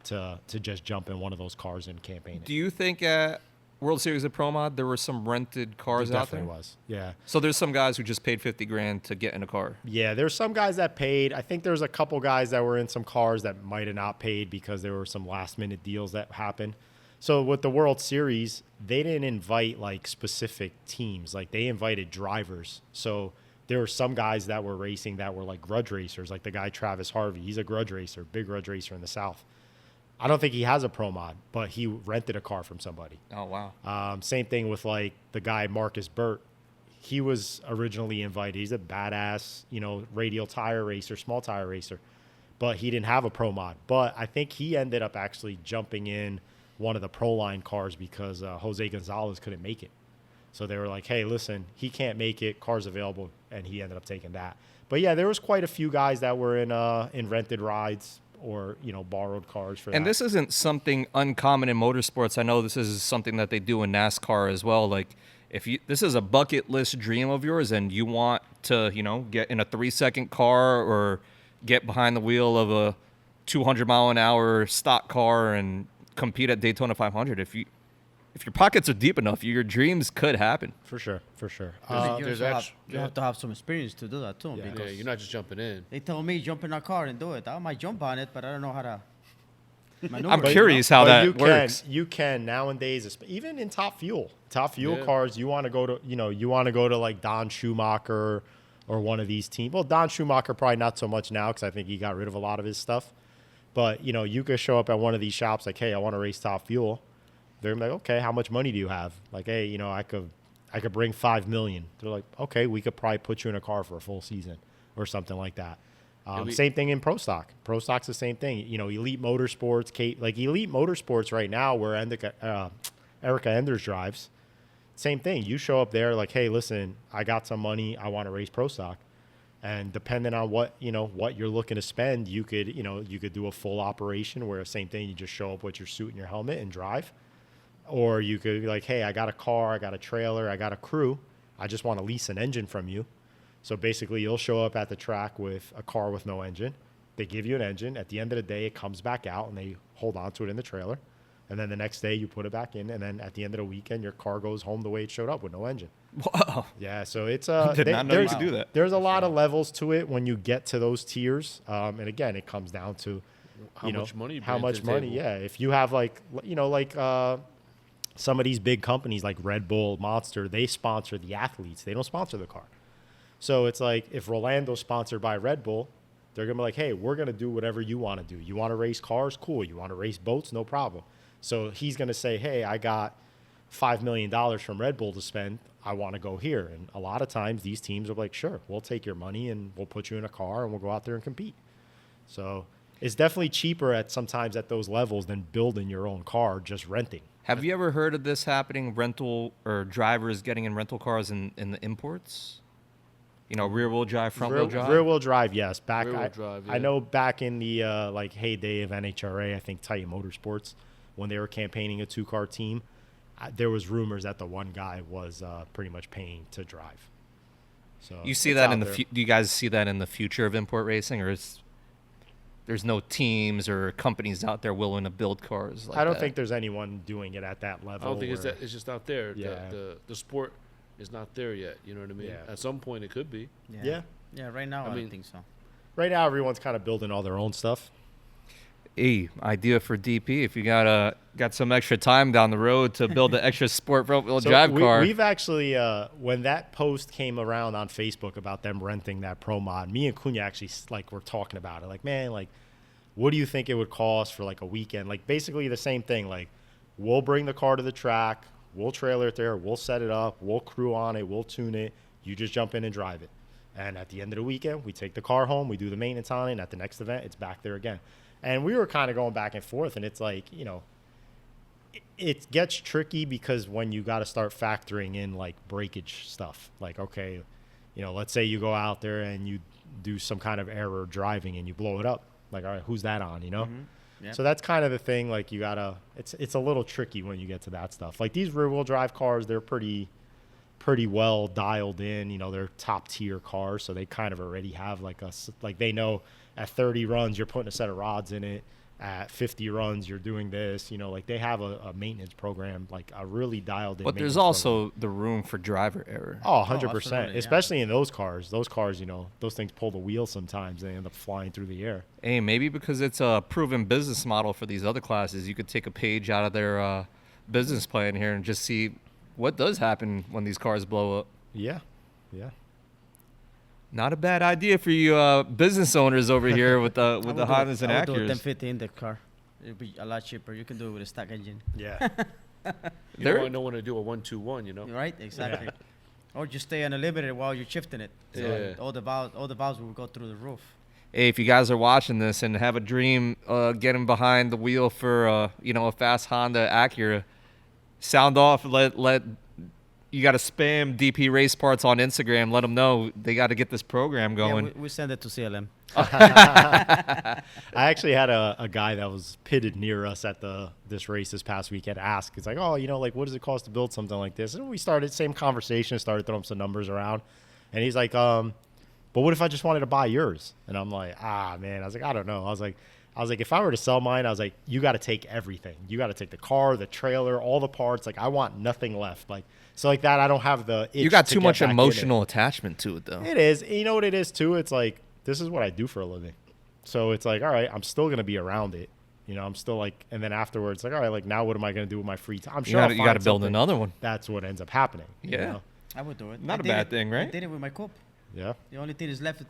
to just jump in one of those cars and campaign it. do you think at World Series of Pro Mod there were some rented cars There out there? definitely was, yeah. So there's some guys who just paid $50,000 to get in a car. Yeah, there's some guys that paid. I think there's a couple guys that were in some cars that might have not paid because there were some last minute deals that happened. So with the World Series, they didn't invite like specific teams. Like they invited drivers. So there were some guys that were racing that were like grudge racers, like the guy Travis Harvey. He's a grudge racer, big grudge racer in the South. I don't think he has a pro mod, but he rented a car from somebody. Oh, wow. Same thing with like the guy Marcus Burt. He was originally invited. He's a badass, radial tire racer, small tire racer, but he didn't have a pro mod. But I think he ended up actually jumping in one of the Proline cars because Jose Gonzalez couldn't make it. So they were like, hey, listen, he can't make it. Car's available. And he ended up taking that. But yeah, there was quite a few guys that were in rented rides or, borrowed cars for that. And this isn't something uncommon in motorsports. I know this is something that they do in NASCAR as well. Like, this is a bucket list dream of yours and you want to, get in a 3-second car or get behind the wheel of a 200 mile an hour stock car and compete at Daytona 500, if your pockets are deep enough, your dreams could happen. For sure. There's you have to have some experience to do that too. Yeah. Because Yeah, you're not just jumping in. they tell me jump in a car and do it. I might jump on it, but I don't know how to maneuver. I'm it, curious how that you works. You can nowadays, even in top fuel Yeah. cars, you want to go to like Don Schumacher or one of these teams. Well, Don Schumacher probably not so much now because I think he got rid of a lot of his stuff. But you could show up at one of these shops like, hey, I want to race top fuel. They're like, okay, how much money do you have? Like, hey, I could bring $5 million. They're like, okay, we could probably put you in a car for a full season or something like that. Same thing in Pro Stock. Pro Stock's the same thing. Elite Motorsports, Elite Motorsports right now, where Erica Enders drives. Same thing. You show up there like, hey, listen, I got some money. I want to race Pro Stock. And depending on what you're looking to spend, you could do a full operation where same thing, you just show up with your suit and your helmet and drive. Or you could be like, hey, I got a car, I got a trailer, I got a crew. I just want to lease an engine from you. So basically, you'll show up at the track with a car with no engine. They give you an engine. At the end of the day, it comes back out, and they hold on to it in the trailer. And then the next day, you put it back in. And then at the end of the weekend, your car goes home the way it showed up with no engine. Wow. Yeah, so it's Did not know you could do that. There's a lot of levels to it when you get to those tiers. And again, it comes down to How much money you how bring to much the money. table. Yeah, if you have some of these big companies like Red Bull, Monster, they sponsor the athletes. They don't sponsor the car. So it's like if Rolando's sponsored by Red Bull, they're going to be like, hey, we're going to do whatever you want to do. You want to race cars? Cool. You want to race boats? No problem. So he's going to say, hey, I got $5 million from Red Bull to spend. I want to go here. And a lot of times these teams are like, sure, we'll take your money and we'll put you in a car and we'll go out there and compete. So it's definitely cheaper sometimes at those levels than building your own car, just renting. Have you ever heard of this happening, rental or drivers getting in rental cars in the imports? Rear-wheel drive, front-wheel drive? Rear-wheel drive, yes. Rear-wheel drive, I yeah. know back in the heyday of NHRA, I think Titan Motorsports, when they were campaigning a 2-car team, there was rumors that the one guy was pretty much paying to drive. So You see it's that out in the there. do you guys see that in the future of import racing, or is there's no teams or companies out there willing to build cars like I don't that? think there's anyone doing it at that I level. don't think it's where- that. It's just not there. Yeah. The sport is not there yet. You know what I mean? Yeah. At some point, it could be. Yeah. Yeah, right now I mean- don't think so. Right now, everyone's kind of building all their own stuff. Hey, idea for DP. If you got some extra time down the road to build an extra sport front-wheel drive car. We've actually, when that post came around on Facebook about them renting that Pro Mod, me and Cunha actually were talking about it. Like, man, like, what do you think it would cost for like a weekend? Like, basically the same thing. Like, we'll bring the car to the track, we'll trailer it there, we'll set it up, we'll crew on it, we'll tune it. You just jump in and drive it. And at the end of the weekend, we take the car home, we do the maintenance on it, and at the next event, it's back there again. And we were kind of going back and forth, and it's like, it gets tricky because when you got to start factoring in like breakage stuff, like, okay, let's say you go out there and you do some kind of error driving and you blow it up. Like, all right, who's that on, Yep. So that's kind of the thing. Like, you gotta, it's a little tricky when you get to that stuff. Like, these rear wheel drive cars, they're pretty well dialed in. They're top tier cars, so they kind of already have like they know at 30 runs you're putting a set of rods in it. At 50 runs you're doing this. Like, they have a maintenance program, like a really dialed in. but there's maintenance program. also the room for driver error. Oh, 100%. absolutely, yeah. Especially in those cars. Those cars, those things pull the wheel sometimes. They end up flying through the air. Hey, maybe because it's a proven business model for these other classes, you could take a page out of their business plan here and just see what does happen when these cars blow up. Yeah. Yeah. Not a bad idea for you business owners over here with the Hondas and I would do a Acuras. 1050 in the car. It'd be a lot cheaper. You can do it with a stock engine. Yeah. You There- don't want to do a 1-2-1. You know. Right? Exactly. Or just stay on the limiter while you're shifting it. So Yeah. all the valves will go through the roof. Hey, if you guys are watching this and have a dream getting behind the wheel for a fast Honda Acura, sound off. Let you got to spam DP Race Parts on Instagram. Let them know they got to get this program going. Yeah, we send it to CLM. I actually had a guy that was pitted near us at this race this past weekend ask. It's like, oh, what does it cost to build something like this? And we started same conversation, started throwing some numbers around, and he's like, but what if I just wanted to buy yours? And I'm like, man. I was like, I don't know. I was like, if I were to sell mine, I was like, you got to take everything. You got to take the car, the trailer, all the parts. Like, I want nothing left. Like, so like that, I don't have the itch You got to too get much back in it. emotional attachment to it, though. It is. You know what it is too? It's like, this is what I do for a living. So it's like, all right, I'm still going to be around it. I'm still like, and then afterwards, like, all right, like now what am I going to do with my free time? I'm sure You got to build another one. That's what ends up happening. you Yeah. know? I would do it. Not I a did bad it. thing, I right? did it with my coupe. Yeah. The only thing is left is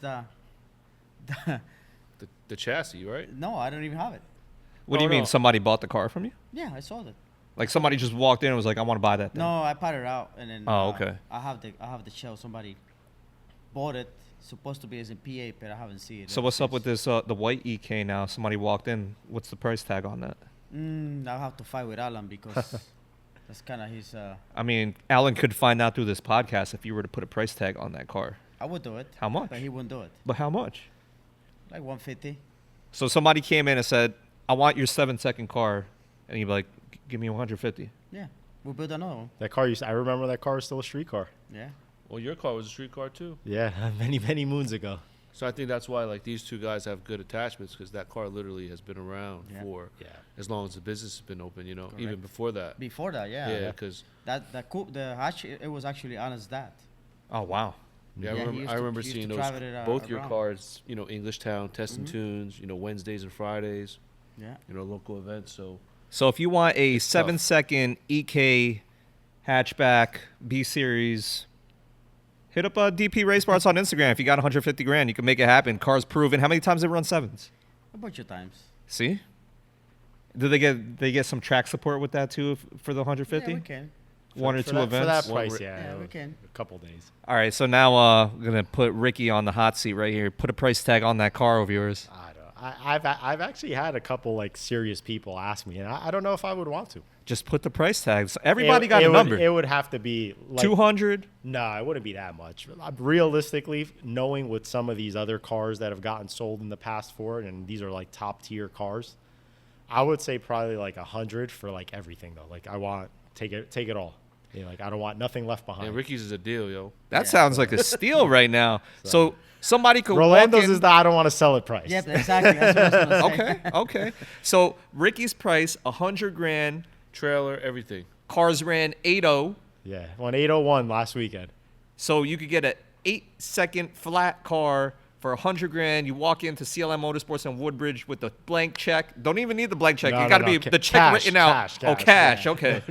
The chassis, right? no, I don't even have it. What do you Oh, mean? no. Somebody bought the car from you? Yeah, I sold it. Like somebody just walked in and was like, I want to buy that thing. No, I put it out and then. Oh, okay. I have the shell. Somebody bought it. Supposed to be as in PA, but I haven't seen it. So what's up with this, the white EK now? Somebody walked in. What's the price tag on that? I'll have to fight with Alan because that's kind of his. I mean, Alan could find out through this podcast if you were to put a price tag on that car. I would do it. How much? But he wouldn't do it. But how much? Like 150. So somebody came in and said, I want your 7-second car. And you'd be like, give me 150. Yeah, we'll build another one. That car I remember that car was still a street car. Yeah. Well, your car was a street car too. Yeah. Many moons ago. So I think that's why like these two guys have good attachments because that car literally has been around Yeah. for Yeah. as long as the business has been open. Even Correct. before that. Before that, yeah. Yeah, because That coupe, it was actually Alan's dad. Oh, wow. yeah, Yeah, I he used remember to seeing those drive it, both your around. cars. English Town testing tunes. Wednesdays and Fridays. Yeah. Local events. So if you want a It's tough. 7-second EK hatchback B series, hit up DP Race Parts on Instagram. If you got 150 grand, you can make it happen. Car's proven. How many times they run 7s? A bunch of times. See? Do they get some track support with that too for the 150? Yeah, we can. One or For two that, events. For that One price, ri- yeah. Yeah, it we was can. A couple days. All right, so now I'm gonna put Ricky on the hot seat right here. Put a price tag on that car of yours. I don't. I've actually had a couple like serious people ask me, and I don't know if I would want to. Just put the price tags. Everybody got It a would- number. It would have to be like 200. No, it wouldn't be that much. Realistically, knowing with some of these other cars that have gotten sold in the past for it, and these are like top tier cars, I would say probably like 100 for like everything though. Like I want take it all. You know, like I don't want nothing left behind. And Ricky's is a deal, yo. That sounds like a steal right now. So somebody could Rolando's walk in. is the I don't want to sell it price. Yep, exactly. That's what I was gonna say. Okay, okay. So Ricky's price, $100,000. Trailer, everything. Cars ran 8.0. Yeah, won 801 last weekend. So you could get an 8-second flat car for $100,000. You walk into CLM Motorsports in Woodbridge with the blank check. Don't even need the blank check. No, you got to no, be no. the check Cash, written out. cash, Oh, cash, cash. yeah. Okay.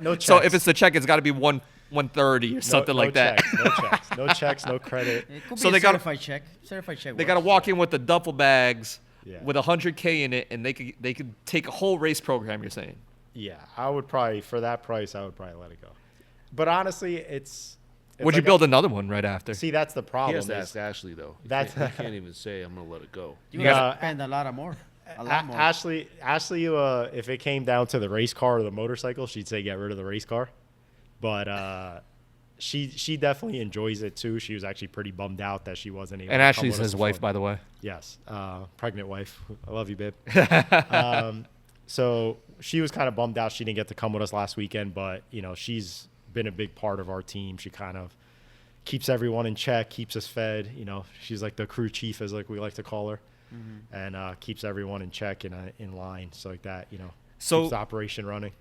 No checks. So if it's the check, it's got to be 130 or something like that. Checks, no checks. No checks, no credit. It could So be they a gotta- certified check. Certified check. They got to works. walk in with the duffel bags Yeah. with $100K in it, and they could take a whole race program. You're saying? Yeah, I would probably, for that price, I would probably let it go. But honestly, it's Would you like build another one right after? See, that's the He problem. has to is- ask Ashley, though. He That's- can't even say, I'm going to let it go. You No, gotta spend a lot more. A lot more. Ashley, if it came down to the race car or the motorcycle, she'd say get rid of the race car. But she definitely enjoys it too. She was actually pretty bummed out that she wasn't able. And to come Ashley's with us his to wife, Florida. by the way. Yes, pregnant wife. I love you, babe. So she was kind of bummed out she didn't get to come with us last weekend, but you know she's been a big part of our team. She kind of keeps everyone in check, keeps us fed. You know, she's like the crew chief, as like we like to call her, and keeps everyone in check and in line, so like that. You know, So- keeps the operation running.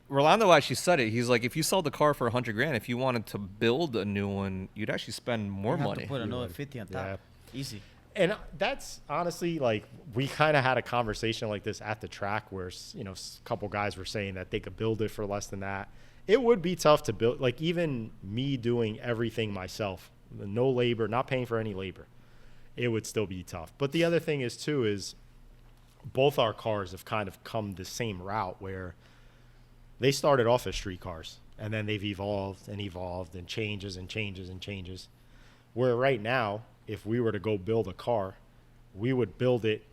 Rolando actually said it. He's like, if you sold the car for $100,000, if you wanted to build a new one, you'd actually spend more You have money. to put another 50 on top. Yeah. Easy. And that's honestly like we kind of had a conversation like this at the track where you know a couple guys were saying that they could build it for less than that. It would be tough to build, like even me doing everything myself, no labor, not paying for any labor. It would still be tough. But the other thing is too is both our cars have kind of come the same route where they started off as street cars and then they've evolved and changes and changes and changes. Where right now, if we were to go build a car, we would build it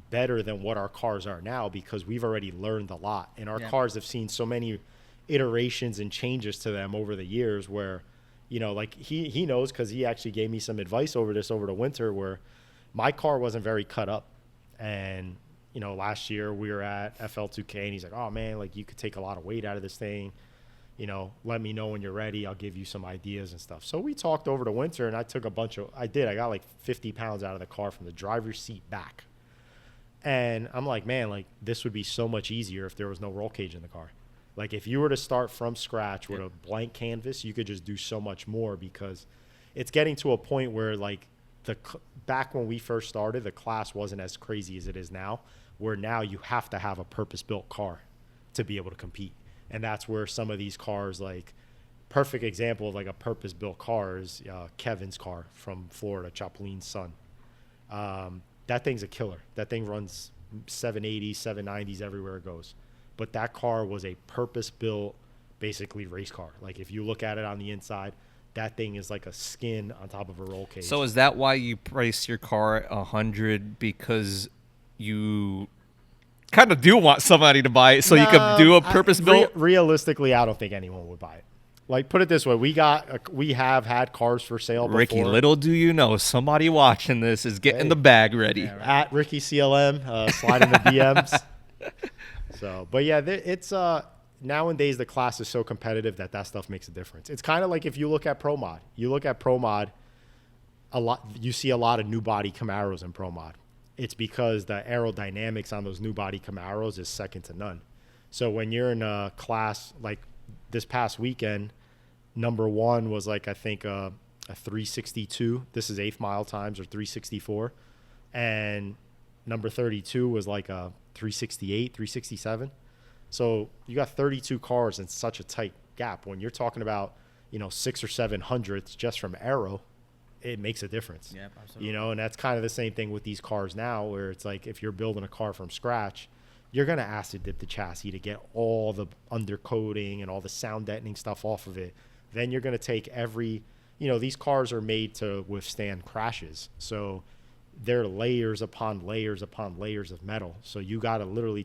better than what our cars are now because we've already learned a lot. And our Yeah. cars have seen so many iterations and changes to them over the years where, you know, like he knows because he actually gave me some advice over the winter where my car wasn't very cut up. And, you know, last year we were at FL2K and he's like, oh man, like you could take a lot of weight out of this thing. You know, let me know when you're ready. I'll give you some ideas and stuff. So we talked over the winter and I took I got like 50 pounds out of the car from the driver's seat back. And I'm like, man, like this would be so much easier if there was no roll cage in the car. Like if you were to start from scratch with a blank canvas, you could just do so much more because it's getting to a point where like back when we first started, the class wasn't as crazy as it is now, where now you have to have a purpose-built car to be able to compete. And that's where some of these cars, like perfect example of like a purpose-built car is Kevin's car from Florida, Chaplin's son. That thing's a killer. That thing runs 780s, 790s everywhere it goes. But that car was a purpose-built, basically race car. Like if you look at it on the inside, that thing is like a skin on top of a roll cage. So is that why you price your car at $100 because you kind of do want somebody to buy it so you can do a purpose built? Realistically, I don't think anyone would buy it. Like, put it this way: we have had cars for sale before. Ricky, little do you know, somebody watching this is getting the bag ready. Yeah, right. At Ricky CLM, slide in the DMs. So, but yeah, it's nowadays the class is so competitive that stuff makes a difference. It's kind of like if you look at Pro Mod. You look at Pro Mod, you see a lot of new body Camaros in Pro Mod. It's because the aerodynamics on those new body Camaros is second to none. So when you're in a class like this past weekend, number one was like I think a 362. This is 8th mile times or 364, and number 32 was like a 368, 367. So you got 32 cars in such a tight gap. When you're talking about 600 or 700 just from aero, it makes a difference. Yep, absolutely. And that's kind of the same thing with these cars now, where it's like if you're building a car from scratch, you're going to acid dip the chassis to get all the undercoating and all the sound deadening stuff off of it. Then you're going to take these cars are made to withstand crashes. So they're layers upon layers upon layers of metal. So you got to literally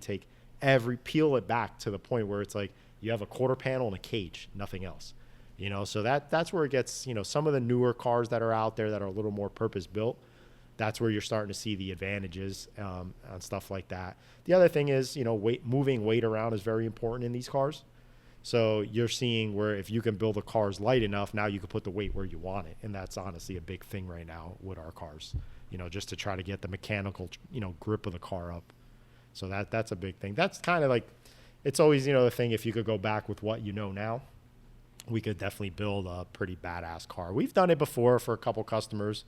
peel it back to the point where it's like you have a quarter panel and a cage, nothing else. So that's where it gets, some of the newer cars that are out there that are a little more purpose built, that's where you're starting to see the advantages on stuff like that. The other thing is, moving weight around is very important in these cars. So you're seeing where if you can build the cars light enough, now you can put the weight where you want it. And that's honestly a big thing right now with our cars, just to try to get the mechanical, grip of the car up. So that's a big thing. That's kind of like, it's always, the thing, if you could go back with what you know now, we could definitely build a pretty badass car. We've done it before for a couple customers.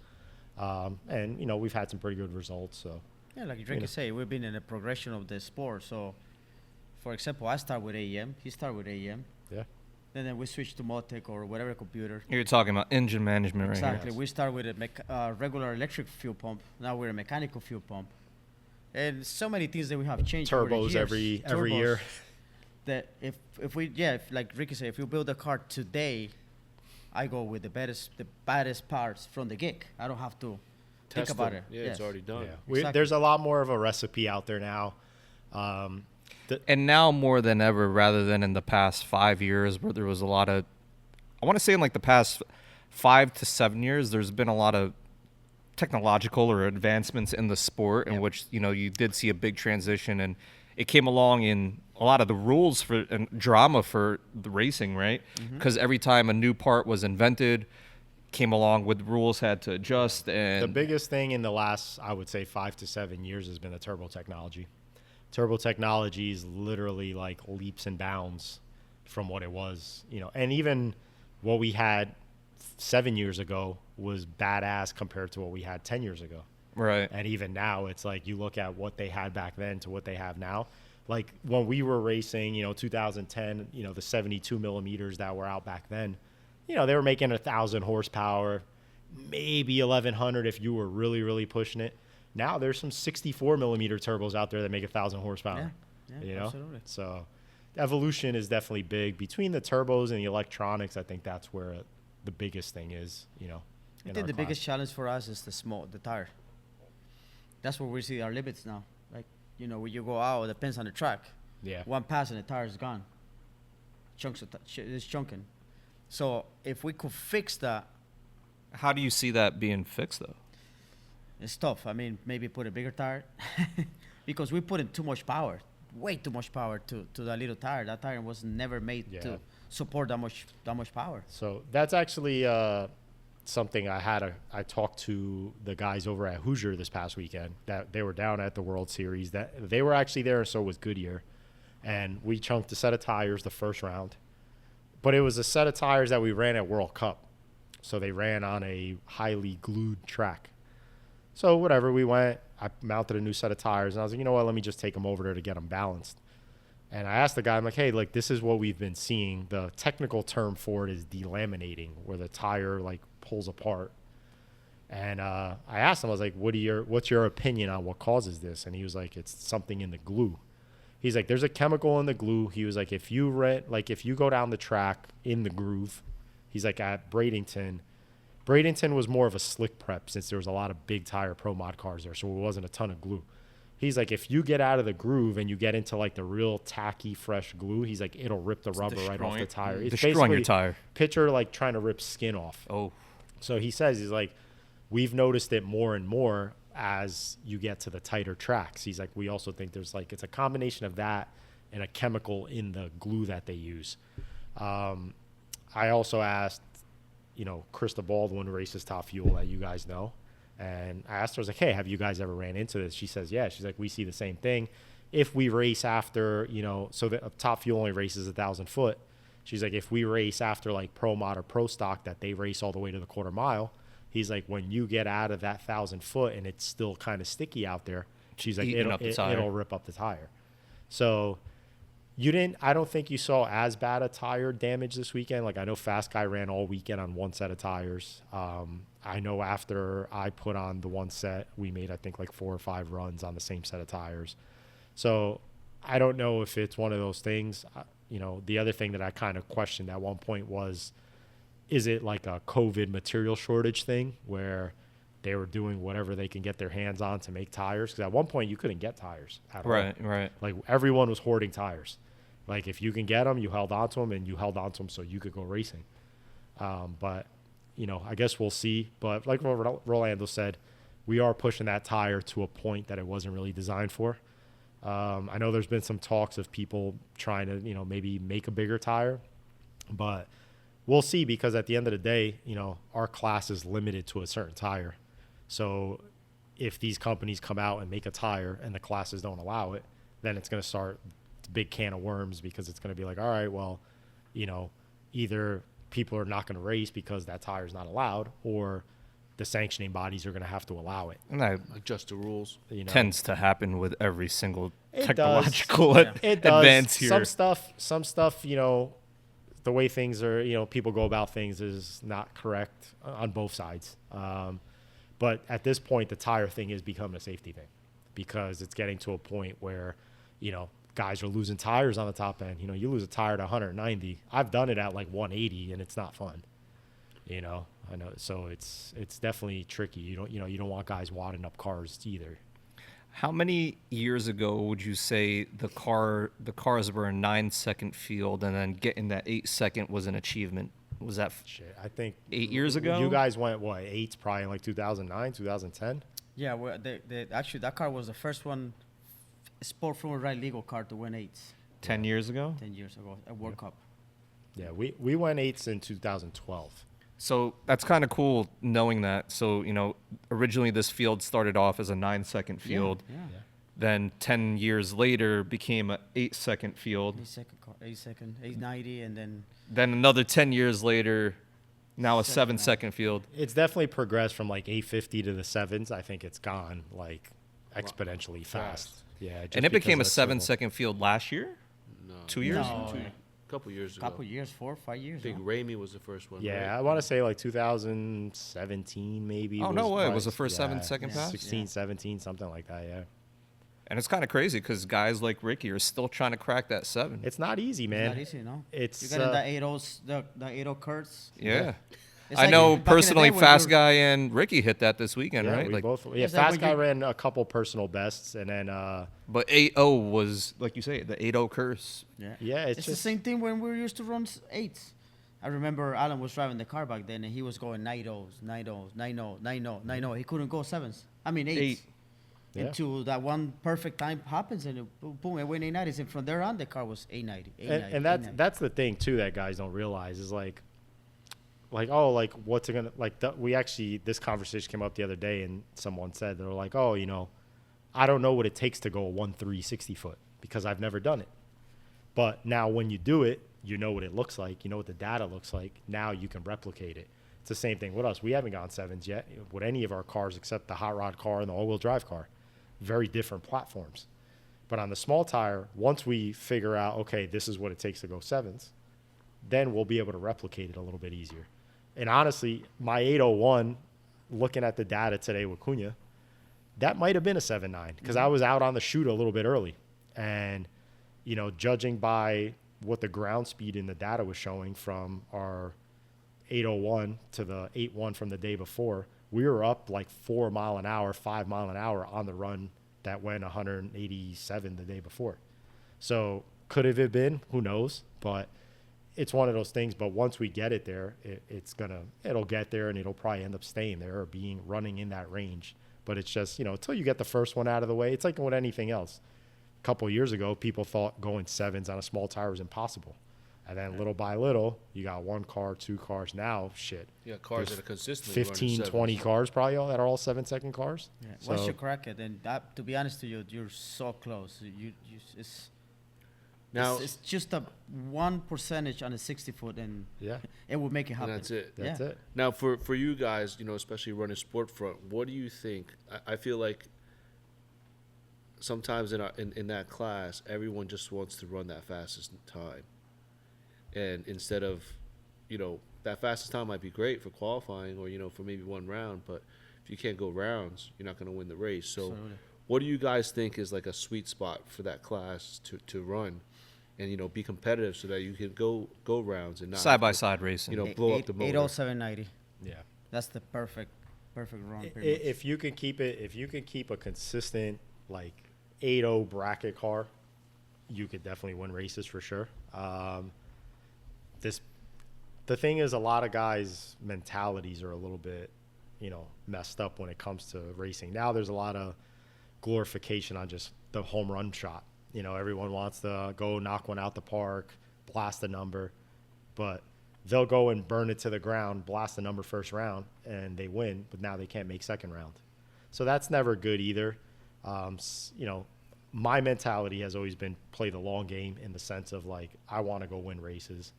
And, we've had some pretty good results. So Yeah, like Ricky say, we've been in a progression of the sport. So, for example, I start with AEM. He started with AEM. yeah. And then we switch to Motec or whatever computer. You're talking about engine management right Exactly. Yes. We start with a regular electric fuel pump. Now we're a mechanical fuel pump. And so many things that we have changed over the Turbos years. every year. That if like Ricky said, if you build a car today, I go with the baddest parts from the gig. I don't have to think Test about them. it. Yeah, it's already done. Yeah. Exactly. There's a lot more of a recipe out there now. And now more than ever, rather than in the past 5 years where there was a lot of, I want to say in like the past 5 to 7 years, there's been a lot of technological or advancements in the sport in which, you did see a big transition, and it came along in a lot of the rules for and drama for the racing, right? Because every time a new part was invented, came along with rules had to adjust. And The biggest thing in the last, I would say, 5 to 7 years has been the turbo technology. Turbo technology is literally like leaps and bounds from what it was, and even what we had 7 years ago was badass compared to what we had 10 years ago. right. And even now, it's like you look at what they had back then to what they have now. Like when we were racing, 2010, the 72 millimeters that were out back then, they were making 1,000 horsepower, maybe 1,100 if you were really, really pushing it. Now there's some 64 millimeter turbos out there that make 1,000 horsepower. Yeah, absolutely. So evolution is definitely big between the turbos and the electronics. I think that's where the biggest thing is. I in think our the class. biggest challenge for us is the tire. That's where we see our limits now. Like, when you go out, it depends on the track. Yeah. One pass and the tire is gone. It's chunking. So if we could fix that, How do you see that being fixed, though? it's tough. I mean, maybe put a bigger tire. Because we put in too much power, way too much power to that little tire. That tire was never made Yeah. to support that much power. So that's actually something I talked to the guys over at Hoosier this past weekend, that they were down at the World Series, that they were actually there, and so was Goodyear. And we chunked a set of tires the first round, but it was a set of tires that we ran at World Cup. So they ran on a highly glued track. So whatever, we went, I mounted a new set of tires, and I was like, you know what, let me just take them over there to get them balanced. And I asked the guy, I'm like, hey, like, this is what we've been seeing. The technical term for it is delaminating, where the tire like pulls apart. And I asked him, I was like, what's your opinion on what causes this? And he was like, it's something in the glue. He's like, there's a chemical in the glue. He was like, if you go down the track in the groove, he's like, at Bradenton was more of a slick prep since there was a lot of big tire pro mod cars there, so it wasn't a ton of glue. He's like, if you get out of the groove and you get into like the real tacky, fresh glue, he's like, it'll rip the rubber right off the tire. It's Destroying your basically tire. Picture like trying to rip skin off. Oh, So he says, he's like, we've noticed it more and more as you get to the tighter tracks. He's like, we also think there's like, it's a combination of that and a chemical in the glue that they use. I also asked, Krista Baldwin races Top Fuel that you guys know. And I asked her, I was like, hey, have you guys ever ran into this? She says, yeah. She's like, we see the same thing. If we race after, so the Top Fuel only races 1,000 foot. She's like, if we race after like Pro Mod or Pro Stock that they race all the way to the quarter mile, he's like, when you get out of that 1,000 foot and it's still kind of sticky out there, she's like, Eating up the tire. it'll rip up the tire. So I don't think you saw as bad a tire damage this weekend. Like, I know Fast Guy ran all weekend on one set of tires. I know after I put on the one set, we made, I think, like 4 or 5 runs on the same set of tires. So I don't know if it's one of those things. The other thing that I kind of questioned at one point was, is it like a COVID material shortage thing where they were doing whatever they can get their hands on to make tires? Because at one point you couldn't get tires at all. right. Like, everyone was hoarding tires. Like, if you can get them, you held onto them, and you held onto them so you could go racing. But, I guess we'll see. But like Rolando said, we are pushing that tire to a point that it wasn't really designed for. I know there's been some talks of people trying to, maybe make a bigger tire, but we'll see, because at the end of the day, our class is limited to a certain tire. So if these companies come out and make a tire and the classes don't allow it, then it's going to start a big can of worms, because it's going to be like, all right, well, either people are not going to race because that tire is not allowed, or the sanctioning bodies are going to have to allow it. And that Adjust the rules. tends to happen with every single It technological does. It does. advance here. Some stuff, the way things are, people go about things is not correct on both sides. But at this point, the tire thing is becoming a safety thing, because it's getting to a point where, guys are losing tires on the top end. You lose a tire at 190. I've done it at like 180, and it's not fun. I know. So it's definitely tricky. You don't want guys wadding up cars either. How many years ago would you say the cars were a 9-second field, and then getting that 8-second was an achievement? Was that Shit, I think 8 years ago? You guys went what, 8s probably in like 2009, 2010. Yeah, well, actually that car was the first one, sport Formula Ride legal car to win 8s 10 years ago? 10 years ago at World Cup. Yeah, we went 8s in 2012. So that's kind of cool knowing that. So, originally this field started off as a 9-second field. Yeah. Then 10 years later became an 8-second field. 8-second, 890, and Then another 10 years later, now a 7-second field. It's definitely progressed from like 850 to the 7s. I think it's gone like exponentially fast. Yeah, just And it because became a of the circle. 7-second field last year? No. 2 years? No. A couple years ago. couple years, 4 or 5 years. I think huh? Ramey was the first one. Yeah, right? I want to say like 2017 maybe. Oh, no way. It was probably- the first 7-second pass? 16, 17, something like that, yeah. And it's kind of crazy because guys like Ricky are still trying to crack that 7. It's not easy, man. Not easy, no. It's, you got the 80s, the 80 Kurtz. Yeah. It's I like know back in the personally, day when Fast we Guy and Ricky hit that this weekend, yeah, right? we both. Yeah, It's like Fast when Guy you- ran a couple personal bests, and then But 8-0 was, like you say, the 8-0 curse. yeah, it's It's just the same thing when we used to run 8s. I remember Alan was driving the car back then, and he was going 9-0s, 9-0s, 9-0, 9-0, 9-0. He couldn't go 7s. I mean 8s. Eight. Yeah. Until that one perfect time happens, and boom, it went 890s. And from there on, the car was 890. 890 and that's the thing too that guys don't realize is like oh, like what's it gonna like we actually, this conversation came up the other day, and someone said, they were like, oh, I don't know what it takes to go a 1.3 60 foot because I've never done it, but now when you do it, you know what it looks like, you know what the data looks like, now you can replicate it. It's the same thing with us. We haven't gone 7s yet with any of our cars except the hot rod car and the all-wheel drive car. Very different platforms. But on the small tire, once we figure out, okay, this is what it takes to go 7s, then we'll be able to replicate it a little bit easier. And honestly, my 801, looking at the data today with Cunha, that might have been a 7.9 because I was out on the chute a little bit early. And, judging by what the ground speed in the data was showing from our 801 to the 8.1 from the day before, we were up like 4 mile an hour, 5 mile an hour on the run that went 187 the day before. So could have it been? Who knows? But it's one of those things. But once we get it there, it'll get there, and it'll probably end up staying there or running in that range. But it's just, until you get the first one out of the way, it's like with anything else. A couple of years ago, people thought going 7s on a small tire was impossible. And then little by little, you got 1 car, 2 cars. Now, shit. Yeah, cars that are consistently 15, running 20 7s. cars probably that are all 7-second cars. Yeah. So, Once you crack it, and that, to be honest to you, you're so close. Now, it's just a 1% on a 60 foot, and yeah, it will make it and happen. that's it. that's Yeah. it. Now, for you guys, especially running sport front, what do you think? I feel like sometimes in that class, everyone just wants to run that fastest time, and instead of, that fastest time might be great for qualifying or for maybe one round, but if you can't go rounds, you're not going to win the race. So, Absolutely. what do you guys think is like a sweet spot for that class to run? And be competitive so that you can go rounds and not Side by have to, side racing. blow up the motor. 80790. Yeah. That's the perfect run. pretty much. If you can keep a consistent like 8.0 bracket car, you could definitely win races for sure. The thing is, a lot of guys' mentalities are a little bit, messed up when it comes to racing. Now there's a lot of glorification on just the home run shot. You know, everyone wants to go knock one out the park, blast a number, but they'll go and burn it to the ground, blast the number first round, and they win, but now they can't make second round. So that's never good either. You know, my mentality has always been play the long game in the sense of like, I want to go win races.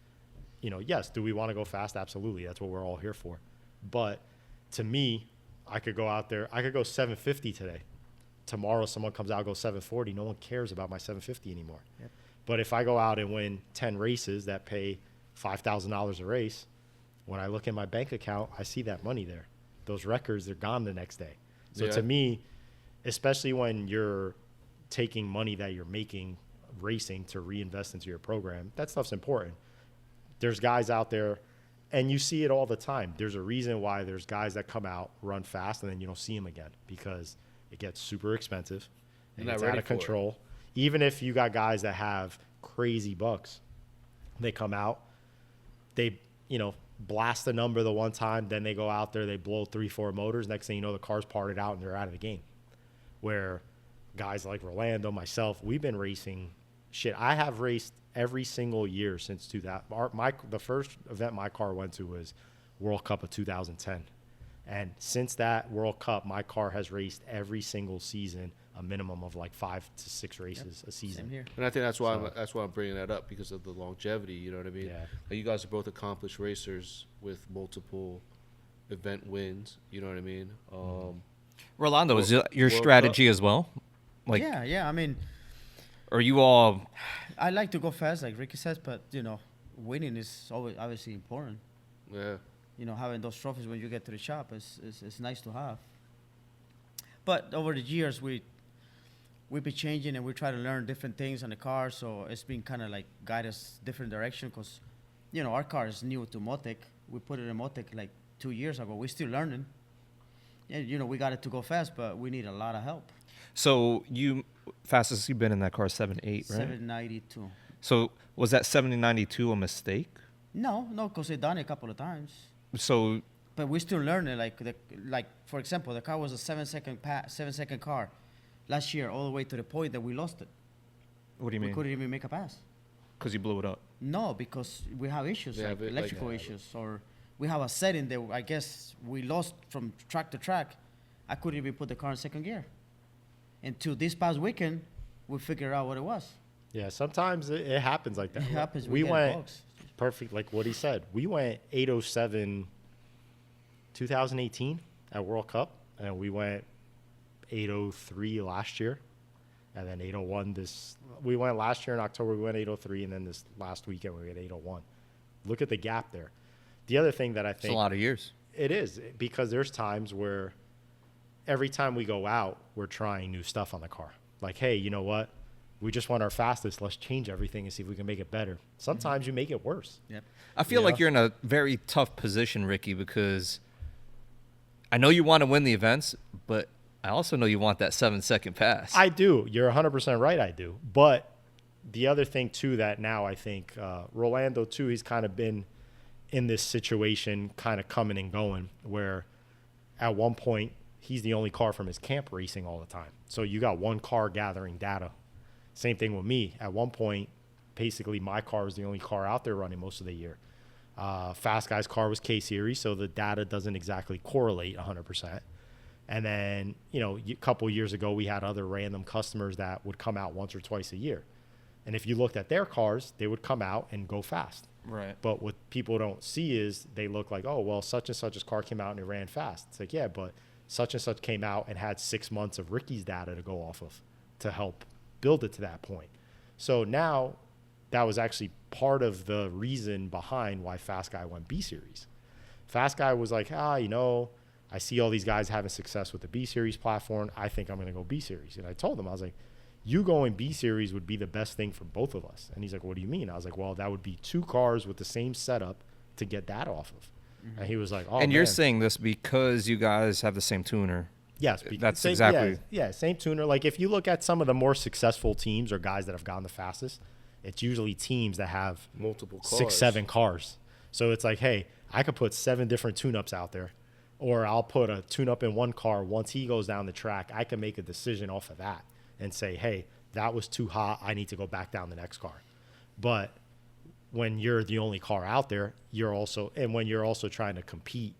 You know, yes, do we want to go fast? Absolutely. That's what we're all here for. But to me, I could go out there, I could go 750 today. Tomorrow someone comes out, goes 740. No one cares about my 750 anymore. Yep. But if I go out and win 10 races that pay $5,000 a race, when I look in my bank account, I see that money there. Those records, they're gone the next day. So to me, especially when you're taking money that you're making racing to reinvest into your program, that stuff's important. There's guys out there, and you see it all the time. There's a reason why there's guys that come out, run fast, and then you don't see them again because it gets super expensive and it's out of control. Even if you got guys that have crazy bucks, they come out, they, you know, blast a number the one time, then they go out there, they blow 3-4 motors. Next thing you know, the car's parted out and they're out of the game. Where guys like Rolando, myself, we've been racing shit. I have raced every single year since 2000. The first event my car went to was World Cup of 2010. And since that World Cup, my car has raced every single season a minimum of like 5 to 6 races a season. Same here. And I think that's why I'm bringing that up, because of the longevity. You know what I mean? Yeah. Like, you guys are both accomplished racers with multiple event wins. You know what I mean? Rolando, is your World strategy as well? Like, Yeah. I mean, are you all? I like to go fast, like Ricky says, but you know, winning is always obviously important. Yeah. You know, having those trophies when you get to the shop is nice to have. But over the years, we've been changing and we try to learn different things on the car. So it's been kind of like guide us different direction because, you know, our car is new to Motec. We put it in Motec like 2 years ago. We're still learning. And, you know, we got it to go fast, but we need a lot of help. So fastest you've been in that car, 7.8, right? 792. So was that 70.92 a mistake? No, because they done it a couple of times. So But we're still learning. Like for example, the car was a 7-second car last year, all the way to the point that we lost it. what do you We mean? couldn't even make a pass. Because you blew it up. No, because we have issues, Yeah, like but, like, electrical issues, or we have a setting that I guess we lost from track to track. I couldn't even put the car in second gear. Until this past weekend, we figured out what it was. Yeah, sometimes it happens like that. It happens. We get went bugs. perfect, like what he said. We went 807 2018 at World Cup, and we went 803 last year, and then 801 this. We went last year in October, we went 803, and then this last weekend we went 801. Look at the gap there. The other thing that I It's think a lot of years. it is, because there's times where every time we go out, we're trying new stuff on the car. Like, hey, you know what? We just want our fastest. Let's change everything and see if we can make it better. Sometimes you make it worse. Yep. I feel Yeah. like you're in a very tough position, Ricky, because I know you want to win the events, but I also know you want that 7-second pass. I do. You're 100% right. I do. But the other thing, too, that now I think Rolando, too, he's kind of been in this situation kind of coming and going where at one point he's the only car from his camp racing all the time. So you got one car gathering data. Same thing with me. At one point, basically my car was the only car out there running most of the year. Fast Guy's car was K-Series, so the data doesn't exactly correlate 100%. And then, you know, a couple years ago, we had other random customers that would come out once or twice a year. And if you looked at their cars, they would come out and go fast. Right. But what people don't see is they look like, oh, well, such and such's car came out and it ran fast. It's like, yeah, but such and such came out and had 6 months of Ricky's data to go off of to help build it to that point. So now that was actually part of the reason behind why Fast Guy went B Series. Fast Guy was like, you know, I see all these guys having success with the B Series platform. I think I'm going to go B Series. And I told him, I was like, you going B Series would be the best thing for both of us. And he's like, what do you mean? I was like, well, that would be 2 cars with the same setup to get that off of. Mm-hmm. And he was like, oh, and you're man. saying this because you guys have the same tuner. Yes, That's exactly- yeah, same tuner. Like if you look at some of the more successful teams or guys that have gone the fastest, it's usually teams that have Multiple cars. 6, 7 cars. So it's like, hey, I could put 7 different tune-ups out there, or I'll put a tune-up in one car. Once he goes down the track, I can make a decision off of that and say, hey, that was too hot. I need to go back down the next car. But when you're the only car out there, when you're also trying to compete,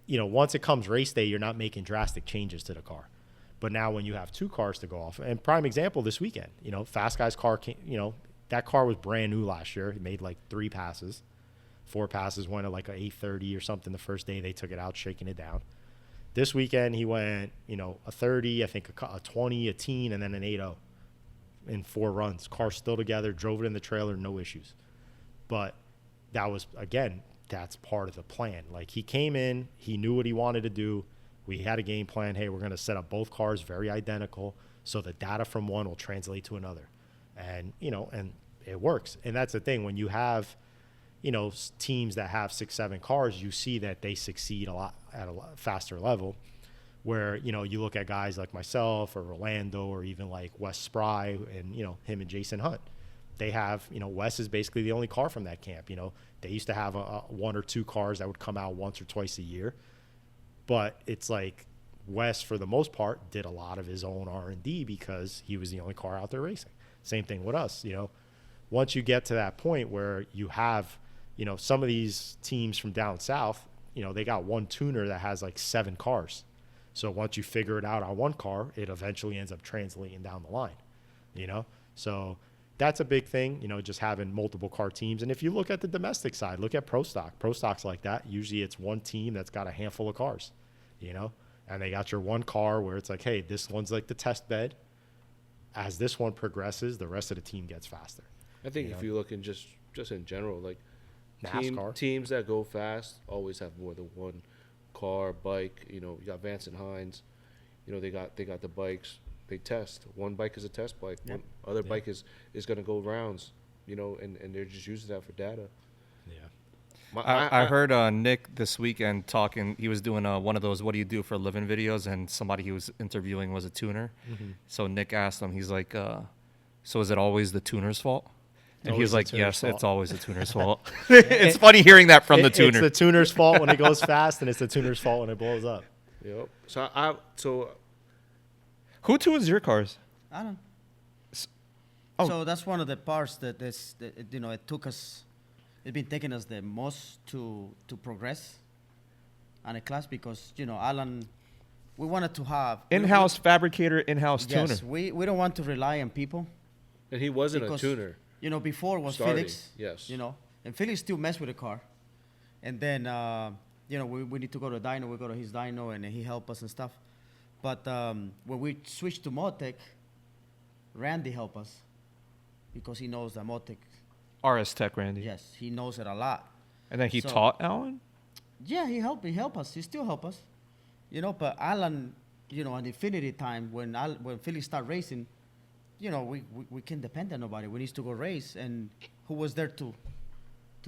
once it comes race day, you're not making drastic changes to the car. But now when you have two cars to go off, and prime example this weekend, Fast Guy's car that car was brand new last year. He made like 4 passes, went at like a 830 or something the first day they took it out, shaking it down. This weekend he went, a 30, I think a 20, a teen, and then an 80 in 4 runs. Car still together, drove it in the trailer, no issues. But that was, again, that's part of the plan. Like, he came in, he knew what he wanted to do. We had a game plan. Hey, we're going to set up both cars very identical so the data from one will translate to another. And, and it works. And that's the thing. When you have, teams that have 6, 7 cars, you see that they succeed a lot at a faster level. Where, you look at guys like myself or Rolando or even like Wes Spry and, him and Jason Hunt. They have, Wes is basically the only car from that camp. They used to have 1 or 2 cars that would come out once or twice a year. But it's like Wes, for the most part, did a lot of his own R&D because he was the only car out there racing. Same thing with us, Once you get to that point where you have, some of these teams from down south, they got one tuner that has like 7 cars. So once you figure it out on one car, it eventually ends up translating down the line, So that's a big thing, just having multiple car teams. And if you look at the domestic side, look at Pro Stock. Pro Stock's like that. Usually it's one team that's got a handful of cars, and they got your one car where it's like, hey, this one's like the test bed. As this one progresses, the rest of the team gets faster. I think if you look in just in general, like NASCAR. Teams that go fast always have more than one car, bike. You got Vance and Hines. They got the bikes. They test. One bike is a test bike. Yep. One other bike is going to go rounds. And they're just using that for data. Yeah. I heard Nick this weekend talking. He was doing one of those "What do you do for a living" videos, and somebody he was interviewing was a tuner. Mm-hmm. So Nick asked him, he's like, "So is it always the tuner's fault?" And he Always was the like, tuner's "Yes, fault." it's always the tuner's fault." It's funny hearing that from the tuner. It's the tuner's fault when it goes fast, and it's the tuner's fault when it blows up. Yep. So Who tunes your cars? I don't. Oh. So that's one of the parts that it took us. It's been taking us the most to progress on a class because Alan, we wanted to have In-house fabricator, in-house tuner. Yes, we don't want to rely on people. and he wasn't Because, a tuner. Before was Starting, Felix. yes. And Felix still mess with the car. And then, we need to go to dyno. We go to his dyno, and he help us and stuff. But when we switched to Motec, Randy helped us because he knows the Motec. RS Tech, Randy. Yes, he knows it a lot. And then he So- taught Alan? Yeah, he helped us. He still help us. But Alan, on Infinity time, when Felix start racing, we can't depend on nobody. We need to go race, and who was there to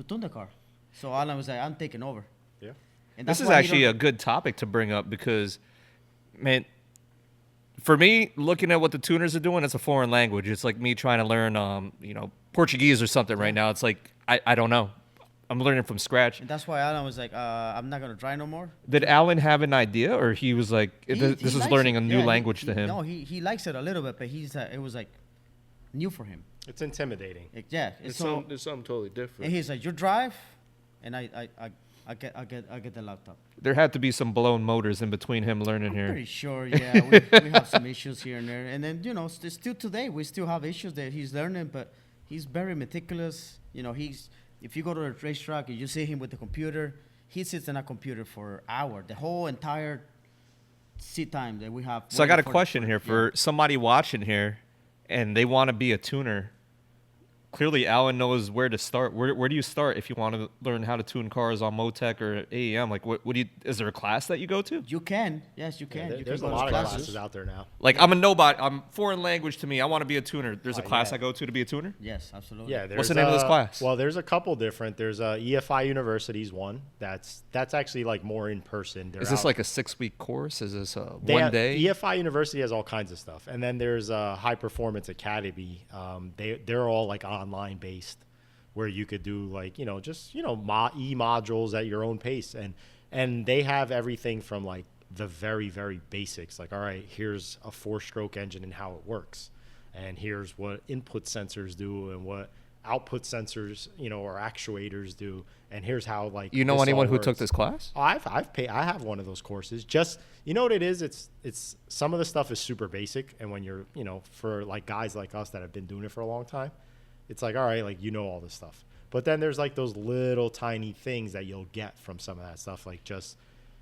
tune the car? So Alan was like, I'm taking over. Yeah. And This that's is why he actually don't- a good topic to bring up because, man, for me, looking at what the tuners are doing, it's a foreign language. It's like me trying to learn, Portuguese or something right now. It's like, I don't know. I'm learning from scratch. And that's why Alan was like, I'm not going to try no more. Did Alan have an idea, or he was like, this is likes learning it. a new Yeah, language to him? No, he likes it a little bit, but it was like new for him. It's intimidating. Yeah. It's So, something totally different. and he's like, you drive, and I get the laptop. There had to be some blown motors in between him learning here. Pretty sure, yeah. we have some issues here and there. And then, still today, we still have issues that he's learning, but he's very meticulous. If you go to a racetrack and you see him with the computer, he sits in a computer for hours, the whole entire seat time that we have. So I got a for- question here for somebody watching here, and they want to be a tuner. Clearly, Alan knows where to start. Where do you start if you want to learn how to tune cars on Motec or AEM? Like, what do you? Is there a class that you go to? You can. Yes, you can. You There's a can go to lot of classes. classes out there now. Like, I'm a nobody. I'm foreign language to me. I want to be a tuner. There's a class yeah. I go to be a tuner. Yes, absolutely. Yeah, What's the name of this class? Well, there's a couple different. There's EFI University's one. That's actually like more in person. Is this like a 6-week course? Is this They one have- day? EFI University has all kinds of stuff, and then there's High Performance Academy. They're all like online based, where you could do like modules at your own pace, and they have everything from like the very, very basics. Like, all right, here's a 4-stroke engine and how it works. And here's what input sensors do and what output sensors, or actuators do. And here's how, like, You know this anyone all who took works. this class? Oh, I've paid. I have one of those courses. Just, you know what it is? It's some of the stuff is super basic. And when you're, for like guys like us that have been doing it for a long time, it's like, all right, like, all this stuff. But then there's like those little tiny things that you'll get from some of that stuff, like just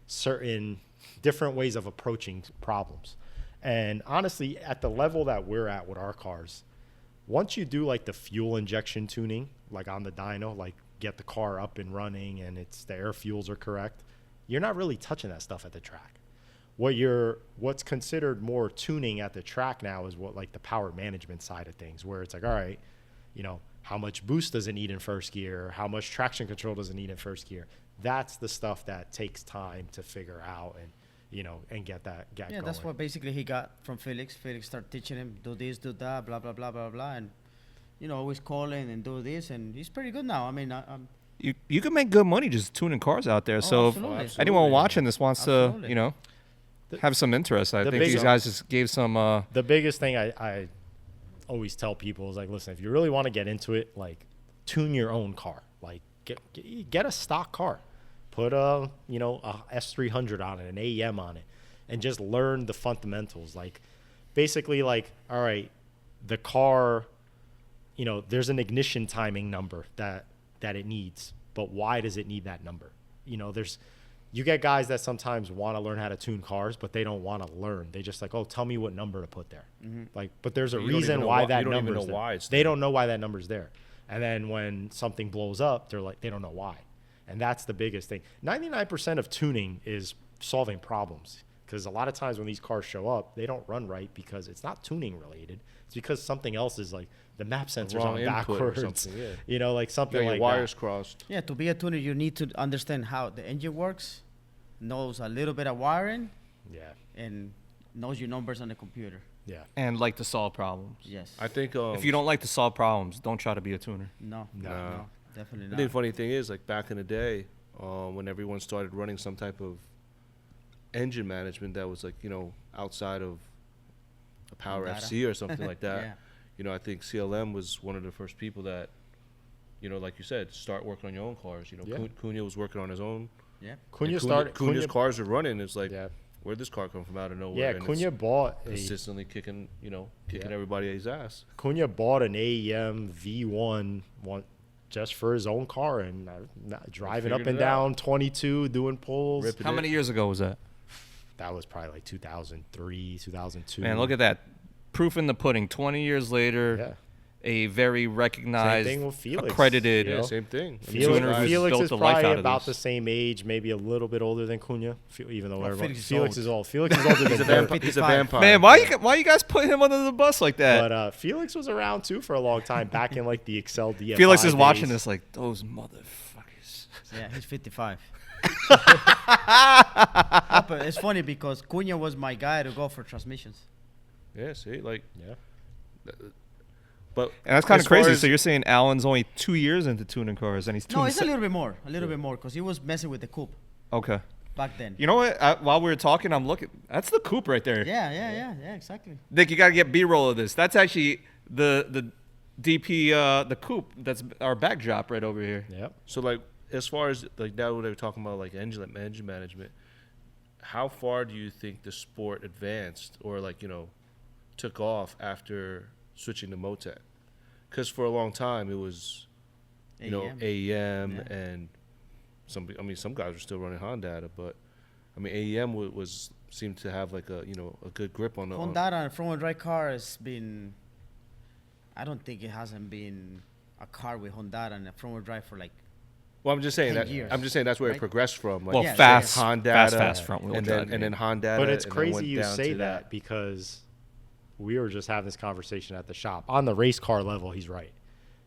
certain different ways of approaching problems. And honestly, at the level that we're at with our cars, once you do like the fuel injection tuning, like on the dyno, like get the car up and running and the air fuels are correct, you're not really touching that stuff at the track. What's considered more tuning at the track now is what like the power management side of things, where it's like, all right, how much boost does it need in first gear? How much traction control does it need in first gear? That's the stuff that takes time to figure out and, and get going. That's what basically he got from Felix. Felix started teaching him, do this, do that, blah, blah, blah, blah, blah. And, always calling and do this. And he's pretty good now. I mean, You can make good money just tuning cars out there. So if absolutely. anyone watching this wants Absolutely. to, have some interest, I the think these big- guys just gave some. The biggest thing I always tell people is like, listen, if you really want to get into it, like tune your own car. Like get a stock car, put a S300 on it, an AEM on it, and just learn the fundamentals. Like basically like, all right, the car, there's an ignition timing number that it needs, but why does it need that number? You get guys that sometimes want to learn how to tune cars, but they don't want to learn. They just like, oh, tell me what number to put there. Like, but there's a You don't even reason know why why- that you don't even number know is there. why it's They there. don't know why that number's there. And then when something blows up, they're like, they don't know why. And that's the biggest thing. 99% of tuning is solving problems, because a lot of times when these cars show up, they don't run right because it's not tuning related. It's because something else is like the map sensor's wrong on input or backwards. something, yeah. Like You something got your like wires that. crossed. Yeah, to be a tuner, you need to understand how the engine works, knows a little bit of wiring, Yeah. and knows your numbers on the computer. Yeah. and like to solve problems. Yes. I think If you don't like to solve problems, don't try to be a tuner. No, No. definitely I not. think the funny thing is, like back in the day, when everyone started running some type of engine management that was like, outside of a Power Data. FC or something like that, Yeah. I think CLM was one of the first people that, like you said, start working on your own cars. Yeah. Cunha was working on his own. Yeah. Cunha started. Cunha's cars are running. It's like, Yeah. where'd this car come from out of nowhere? Yeah. And it's Cunha bought a consistently kicking Yeah. everybody's ass. Cunha bought an AEM V1 just for his own car and driving up figured and it out. down 22, doing pulls. Ripping How it. many years ago was that? That was probably like 2003, 2002. Man, look at that. Proof in the pudding. 20 years later, Yeah. a very recognized, Same thing with Felix, accredited. you Yeah, know? same thing. I mean, Felix, tuners guys- Felix built is the life probably out of about this. the same age, maybe a little bit older than Cunha, even though everyone, Felix is Felix old. is old. Felix is older He's a than vampire. Dirk. He's a 55. vampire. Man, why you guys put him under the bus like that? But Felix was around too for a long time, back in like the Excel DFI Felix is watching days. this like, those motherfuckers. Yeah, he's 55. But it's funny because Cunha was my guy to go for transmissions. Yeah, see, like, Yeah. but And that's kind as of far crazy. as- So you're saying Alan's only 2 years into tuning cars, and he's tuning. No, it's a little bit more. A little bit more because he was messing with the coupe Okay. back then. You know what? While we were talking, I'm looking. That's the coupe right there. Yeah, exactly. Nick, you gotta get B-roll of this. That's actually the DP the coupe. That's our backdrop right over here. Yep. So like, as far as like now when they were talking about like engine management, how far do you think the sport advanced or like took off after switching to Motec? Because for a long time it was AEM. AEM Yeah. and some guys were still running Honda, but I mean AEM seemed to have like a good grip on the Honda and front-wheel drive car has been. I don't think it hasn't been a car with Honda and a front-wheel drive for like. Well, I'm just saying 10 that. years, I'm just saying that's where it right? progressed from. Like, Well, Yeah, fast, Honda, fast front wheel and drive. then Honda. But it's and then crazy went you down say to that because we were just having this conversation at the shop. On the race car level, he's right.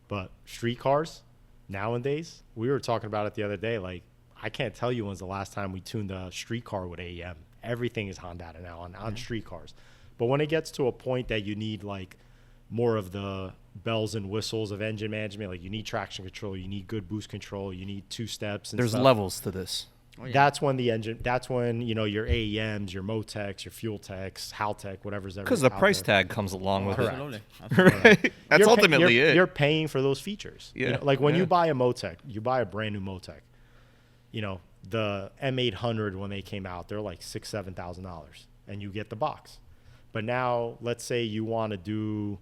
But street cars, nowadays, we were talking about it the other day. Like, I can't tell you when's the last time we tuned a street car with AEM. Everything is Honda now on street cars. But when it gets to a point that you need, like, more of the bells and whistles of engine management, like you need traction control, you need good boost control, you need two steps. And There's stuff. levels to this. Oh, yeah. That's when the engine. That's when your AEMs, your Motecs, your Fuel Techs, Haltech, whatever's ever. Because the out price there. tag comes along with Correct. Absolutely. it. Absolutely. Right? That's You're ultimately it. You're paying for those features. Yeah, Like when yeah. you buy a Motec, you buy a brand new Motec. The M800 when they came out, they're like $6,000-$7,000, and you get the box. But now, let's say you want to do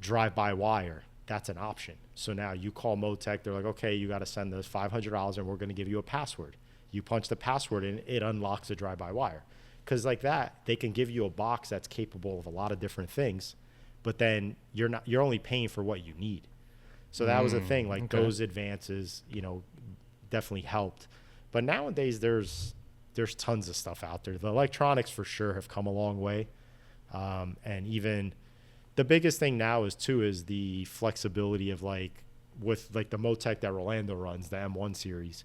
drive-by-wire. That's an option. So now you call Motec. They're like, okay, you got to send us $500, and we're going to give you a password. You punch the password in, it unlocks a drive-by-wire. Because like that, they can give you a box that's capable of a lot of different things, but then you're only paying for what you need. So that was the thing. Like okay. those advances, definitely helped. But nowadays there's tons of stuff out there. The electronics for sure have come a long way. And even the biggest thing now is the flexibility of with the Motec that Rolando runs, the M1 series.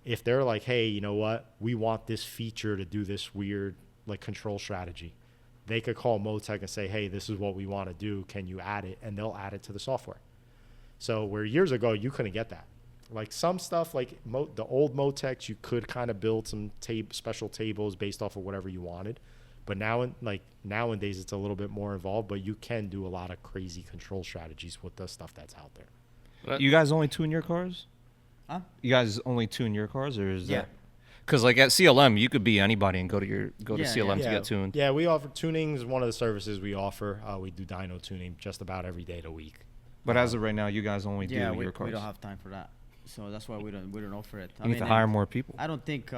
If they're like, hey, you know what? We want this feature to do this weird control strategy. They could call Motec and say, hey, this is what we want to do. Can you add it? And they'll add it to the software. So where years ago you couldn't get that. Like some stuff the old Motecs, you could kind of build some special tables based off of whatever you wanted. But nowadays it's a little bit more involved, but you can do a lot of crazy control strategies with the stuff that's out there. You guys only tune your cars? Huh? You guys only tune your cars, or is Yeah. that? Because at CLM, you could be anybody and go to Yeah, CLM to yeah. get tuned. Yeah, we offer tuning is one of the services we offer. We do dyno tuning just about every day of the week. But as of right now, you guys only do Yeah, we your cars. don't have time for that. So that's why we don't offer it. You need to hire more people. I don't think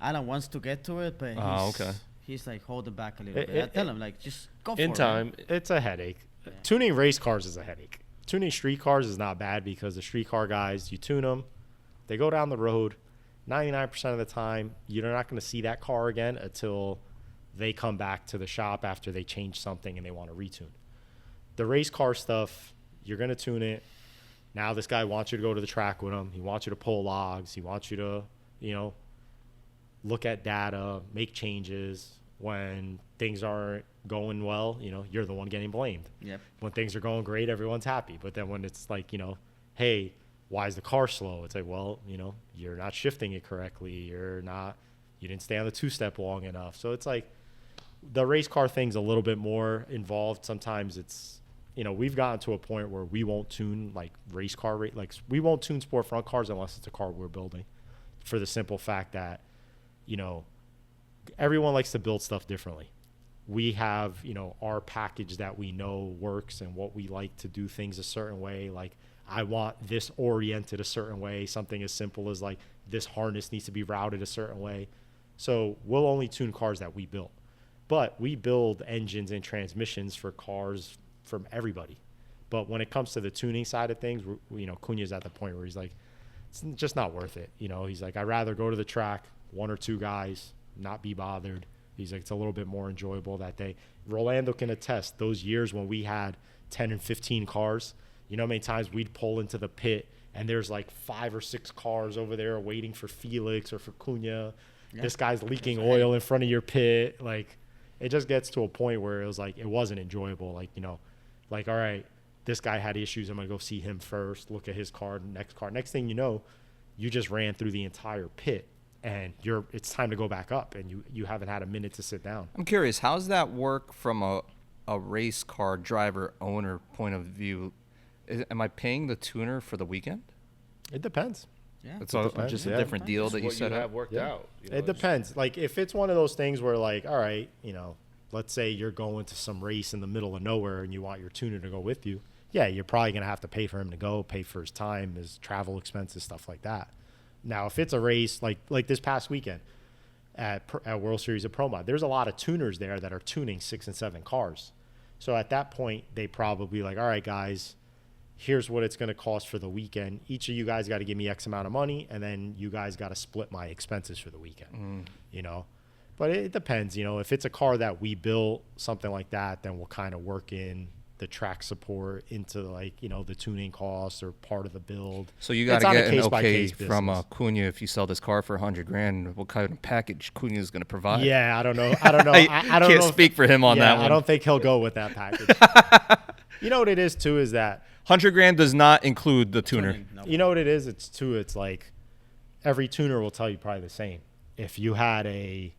Alan wants to get to it, but Okay. he's holding back a little bit. I tell him just go for it. In time, It's a headache. Yeah. Tuning race cars is a headache. Tuning street cars is not bad because the street car guys, you tune them, they go down the road. 99% of the time, you're not going to see that car again until they come back to the shop after they change something and they want to retune. The race car stuff, you're going to tune it. Now this guy wants you to go to the track with him. He wants you to pull logs. He wants you to, look at data, make changes. When things aren't going well, you're the one getting blamed. Yep. When things are going great, everyone's happy. But then when it's hey, why is the car slow? It's like, well, you're not shifting it correctly. You didn't stay on the two-step long enough. So it's like the race car thing's a little bit more involved. Sometimes it's, we've gotten to a point where we won't tune race car, we won't tune sport front cars unless it's a car we're building, for the simple fact that, everyone likes to build stuff differently. We have, our package that we know works and what we like to do things a certain way. I want this oriented a certain way. Something as simple as this harness needs to be routed a certain way. So we'll only tune cars that we build. But we build engines and transmissions for cars from everybody. But when it comes to the tuning side of things, Cunha's at the point where he's like, it's just not worth it. He's like, I'd rather go to the track, one or two guys, not be bothered. He's like, it's a little bit more enjoyable that day. Rolando can attest those years when we had 10 and 15 cars. How many times we'd pull into the pit and there's 5 or 6 cars over there waiting for Felix or for Cunha. Yeah. This guy's leaking oil in front of your pit. It just gets to a point where it was it wasn't enjoyable. All right, this guy had issues. I'm going to go see him first, look at his car, next car. Next thing you know, you just ran through the entire pit and it's time to go back up and you haven't had a minute to sit down. I'm curious, how's that work from a race car driver owner point of view? Am I paying the tuner for the weekend? It depends. Yeah. It's just yeah. a different deal that you what set you up. have worked Yeah. out. It depends. If it's one of those things where all right, let's say you're going to some race in the middle of nowhere and you want your tuner to go with you. Yeah, you're probably going to have to pay for him to go, pay for his time, his travel expenses, stuff like that. Now, if it's a race like this past weekend at World Series of Pro Mod, there's a lot of tuners there that are tuning 6 and 7 cars. So at that point, they probably all right, guys, here's what it's going to cost for the weekend. Each of you guys got to give me X amount of money, and then you guys got to split my expenses for the weekend, But it depends, if it's a car that we built, something like that, then we'll kind of work in the track support into the tuning costs or part of the build. So you got to It's on a get an okay case-by-case from business. Cunha if you sell this car for $100,000. What kind of package Cunha is going to provide? Yeah, I don't know. I don't know. I don't can't know speak for him on that one. I don't think he'll go with that package. You know what it is too is that $100,000 does not include the tuner. Tuning, no. you know what it is. It's every tuner will tell you probably the same. If you had a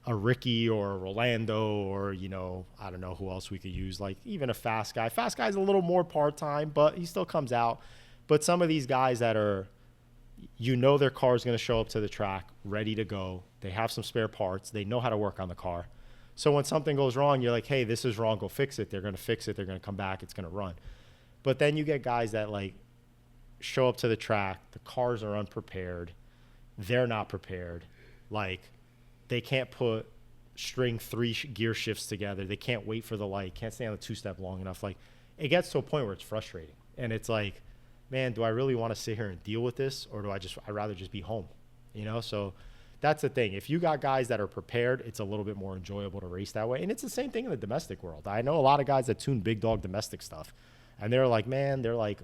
Ricky or a Rolando or, I don't know who else we could use, like even a fast guy. Fast guy's a little more part-time, but he still comes out. But some of these guys that are, their car is going to show up to the track ready to go. They have some spare parts. They know how to work on the car. So when something goes wrong, you're like, hey, this is wrong. Go fix it. They're going to fix it. They're going to come back. It's going to run. But then you get guys that like show up to the track. The cars are unprepared. They're not prepared. Like they can't string 3 gear shifts together. They can't wait for the light. Can't stay on the 2-step long enough. Like it gets to a point where it's frustrating. And it's like, man, do I really want to sit here and deal with this? Or I'd rather just be home, So that's the thing. If you got guys that are prepared, it's a little bit more enjoyable to race that way. And it's the same thing in the domestic world. I know a lot of guys that tune big dog domestic stuff. And they're like,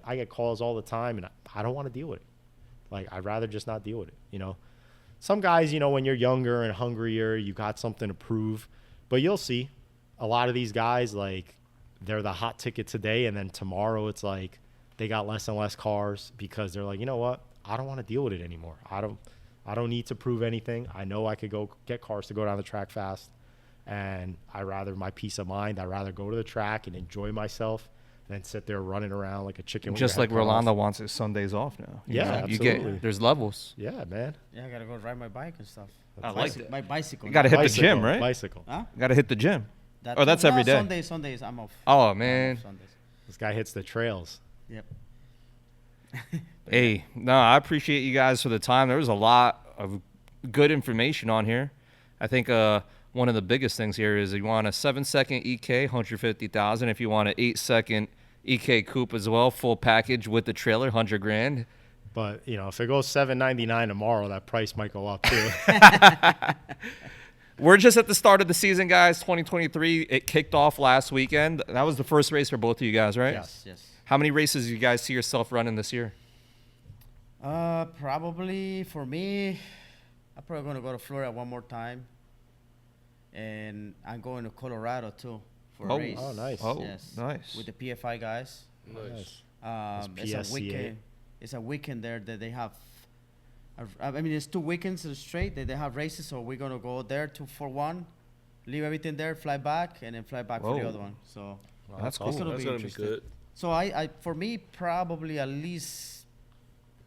I get calls all the time and I don't want to deal with it. Like, I'd rather just not deal with it, Some guys, when you're younger and hungrier, you got something to prove. But you'll see a lot of these guys, like, they're the hot ticket today. And then tomorrow it's like they got less and less cars because they're like, you know what? I don't want to deal with it anymore. I don't need to prove anything. I know I could go get cars to go down the track fast. And my peace of mind, I'd rather go to the track and enjoy myself than sit there running around like a chicken. Just like Rolando wants his Sundays off now. Absolutely. There's levels. Yeah, man. Yeah, I gotta go ride my bike and stuff. I like it. My bicycle. You gotta hit the Bicycle, gym, right? Bicycle. Huh? You gotta hit the gym. That Oh, that's no, every day. Sundays, I'm off. Oh, I'm man. off Sundays. This guy hits the trails. Yep. Hey, no, I appreciate you guys for the time. There was a lot of good information on here. I think one of the biggest things here is you want a 7-second EK, 150,000. If you want an 8-second EK coupe as well, full package with the trailer, 100 grand. But if it goes $799 tomorrow, that price might go up too. We're just at the start of the season, guys. 2023. It kicked off last weekend. That was the first race for both of you guys, right? Yes. How many races do you guys see yourself running this year? Probably for me, I'm probably gonna go to Florida one more time, and I'm going to Colorado too for a race. Oh, nice. Oh, Yes. nice. With the PFI guys. Nice. It's a PSCA. weekend. It's a weekend there that they have. I mean, it's 2 weekends straight that they have races, so we're gonna go there for one, leave everything there, fly back, and then fly back for the Whoa. other one. So That's cool. It's gonna That's be gonna be interesting. good. So I for me probably at least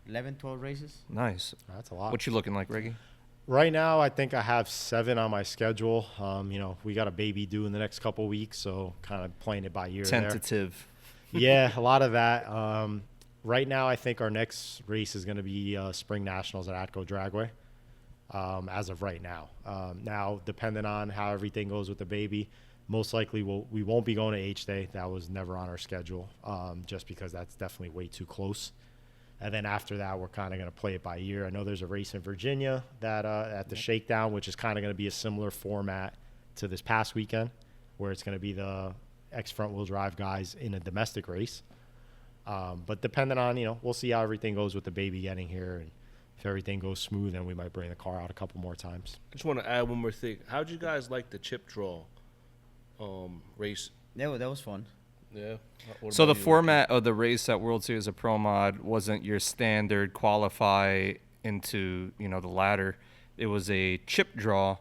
11, 12 races. Nice. That's a lot. What you looking like, Reggie? Right now, I think I have 7 on my schedule. We got a baby due in the next couple weeks, so kind of playing it by ear there. Tentative. Yeah, a lot of that. Right now, I think our next race is going to be Spring Nationals at Atco Dragway, as of right now. Now, depending on how everything goes with the baby, most likely we won't be going to H-Day. That was never on our schedule, just because that's definitely way too close. And then after that, we're kind of going to play it by ear. I know there's a race in Virginia that at the Shakedown, which is kind of going to be a similar format to this past weekend, where it's going to be the ex-front-wheel drive guys in a domestic race. But depending on, we'll see how everything goes with the baby getting here. And if everything goes smooth, then we might bring the car out a couple more times. Just want to add one more thing. How'd you guys like the chip draw race? Yeah, that was fun. Yeah. What So the about you, format of the race at World Series of Pro Mod wasn't your standard qualify into, the ladder. It was a chip draw.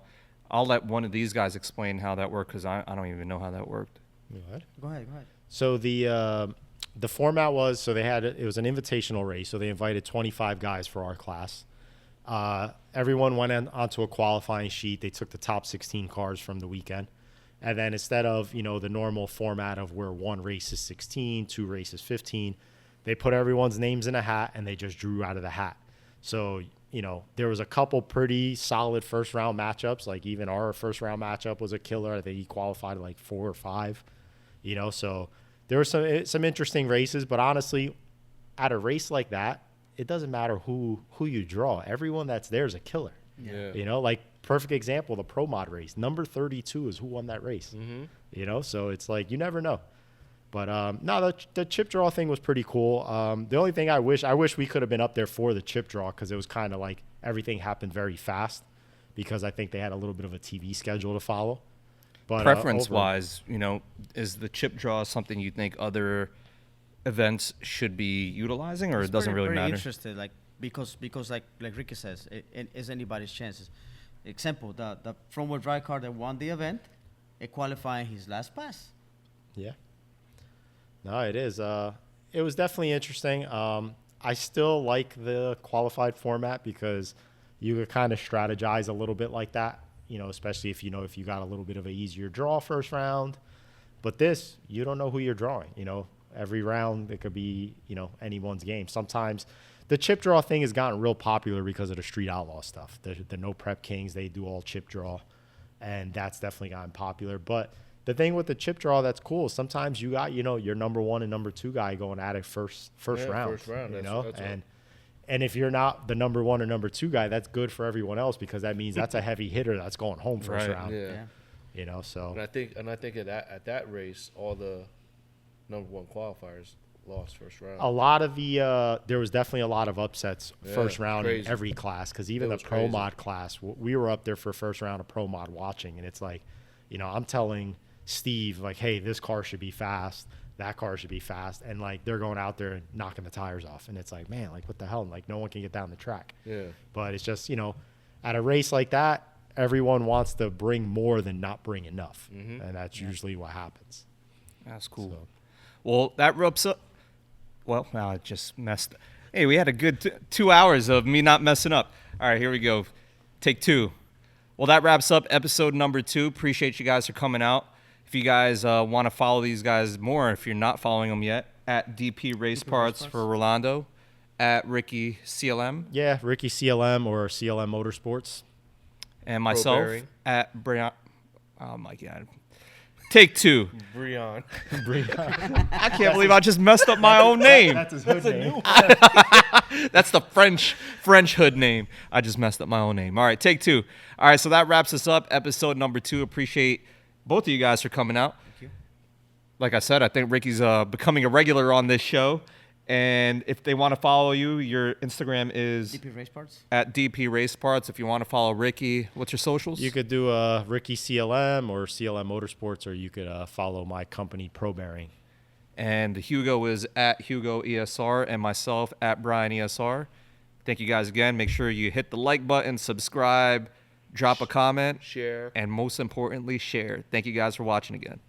I'll let one of these guys explain how that worked because I don't even know how that worked. Go ahead. Go ahead. So the format was, it was an invitational race. So they invited 25 guys for our class. Everyone went onto a qualifying sheet. They took the top 16 cars from the weekend. And then instead of, the normal format of where one race is 16, 2 races 15, they put everyone's names in a hat and they just drew out of the hat. So, there was a couple pretty solid first round matchups. Like even our first round matchup was a killer. I think he qualified at like 4 or 5, so there were some interesting races, but honestly, at a race like that, it doesn't matter who you draw. Everyone that's there is a killer. Yeah. Like perfect example, the Pro Mod race. Number 32 is who won that race. Mm-hmm. So it's like you never know. But no, the chip draw thing was pretty cool. The only thing I wish we could have been up there for the chip draw because it was kind of like everything happened very fast because I think they had a little bit of a TV schedule to follow. But Preference-wise, is the chip draw something you think other events should be utilizing, or it doesn't really pretty matter? Interested. Like because like Ricky says, it is anybody's chances. Example, the front wheel drive car that won the event, it qualifying his last pass. Yeah. No, it is. It was definitely interesting. I still like the qualified format because you could kind of strategize a little bit like that, especially if you got a little bit of an easier draw first round. But this, you don't know who you're drawing. Every round it could be, anyone's game. Sometimes the chip draw thing has gotten real popular because of the Street Outlaw stuff. The No Prep Kings, they do all chip draw, and that's definitely gotten popular. But the thing with the chip draw that's cool is sometimes you got, your number 1 and number 2 guy going at it first round. First round, and if you're not the number 1 or number 2 guy, that's good for everyone else because that means that's a heavy hitter that's going home first round. Yeah. So And I think at that race, all the number 1 qualifiers lost first round. a lot of there was definitely a lot of upsets first round crazy. in every class because even It the was pro crazy. mod class, we were up there for first round of pro mod watching, and it's like, I'm telling Steve like, hey, this car should be fast, that car should be fast, and like they're going out there and knocking the tires off, and it's like, man, like what the hell, and like no one can get down the track. Yeah. But it's just at a race like that, everyone wants to bring more than not bring enough, and that's usually what happens. That's cool. So. Well, that wraps up. Well, now I just messed. Hey, we had a good 2 hours of me not messing up. All right, here we go. Take 2. Well, that wraps up episode number 2. Appreciate you guys for coming out. If you guys want to follow these guys more, if you're not following them yet, at DP Race Parts for Rolando, at Ricky CLM. Yeah, Ricky CLM or CLM Motorsports. And myself Bearing. at Brian. Oh, my God. Take 2. Breon. I can't believe I just messed up my own name. That's his hood name. That's the French hood name. I just messed up my own name. All right, take 2. All right, so that wraps us up. Episode number 2. Appreciate both of you guys for coming out. Thank you. Like I said, I think Ricky's becoming a regular on this show. And if they want to follow you, your Instagram is DP Race Parts. at DP Race Parts. If you want to follow Ricky, what's your socials? You could do Ricky CLM or CLM Motorsports, or you could follow my company Pro Bearing. And Hugo is at Hugo ESR and myself at Brian ESR. Thank you guys again. Make sure you hit the like button, subscribe, drop a comment, Share. and most importantly, share. Thank you guys for watching again.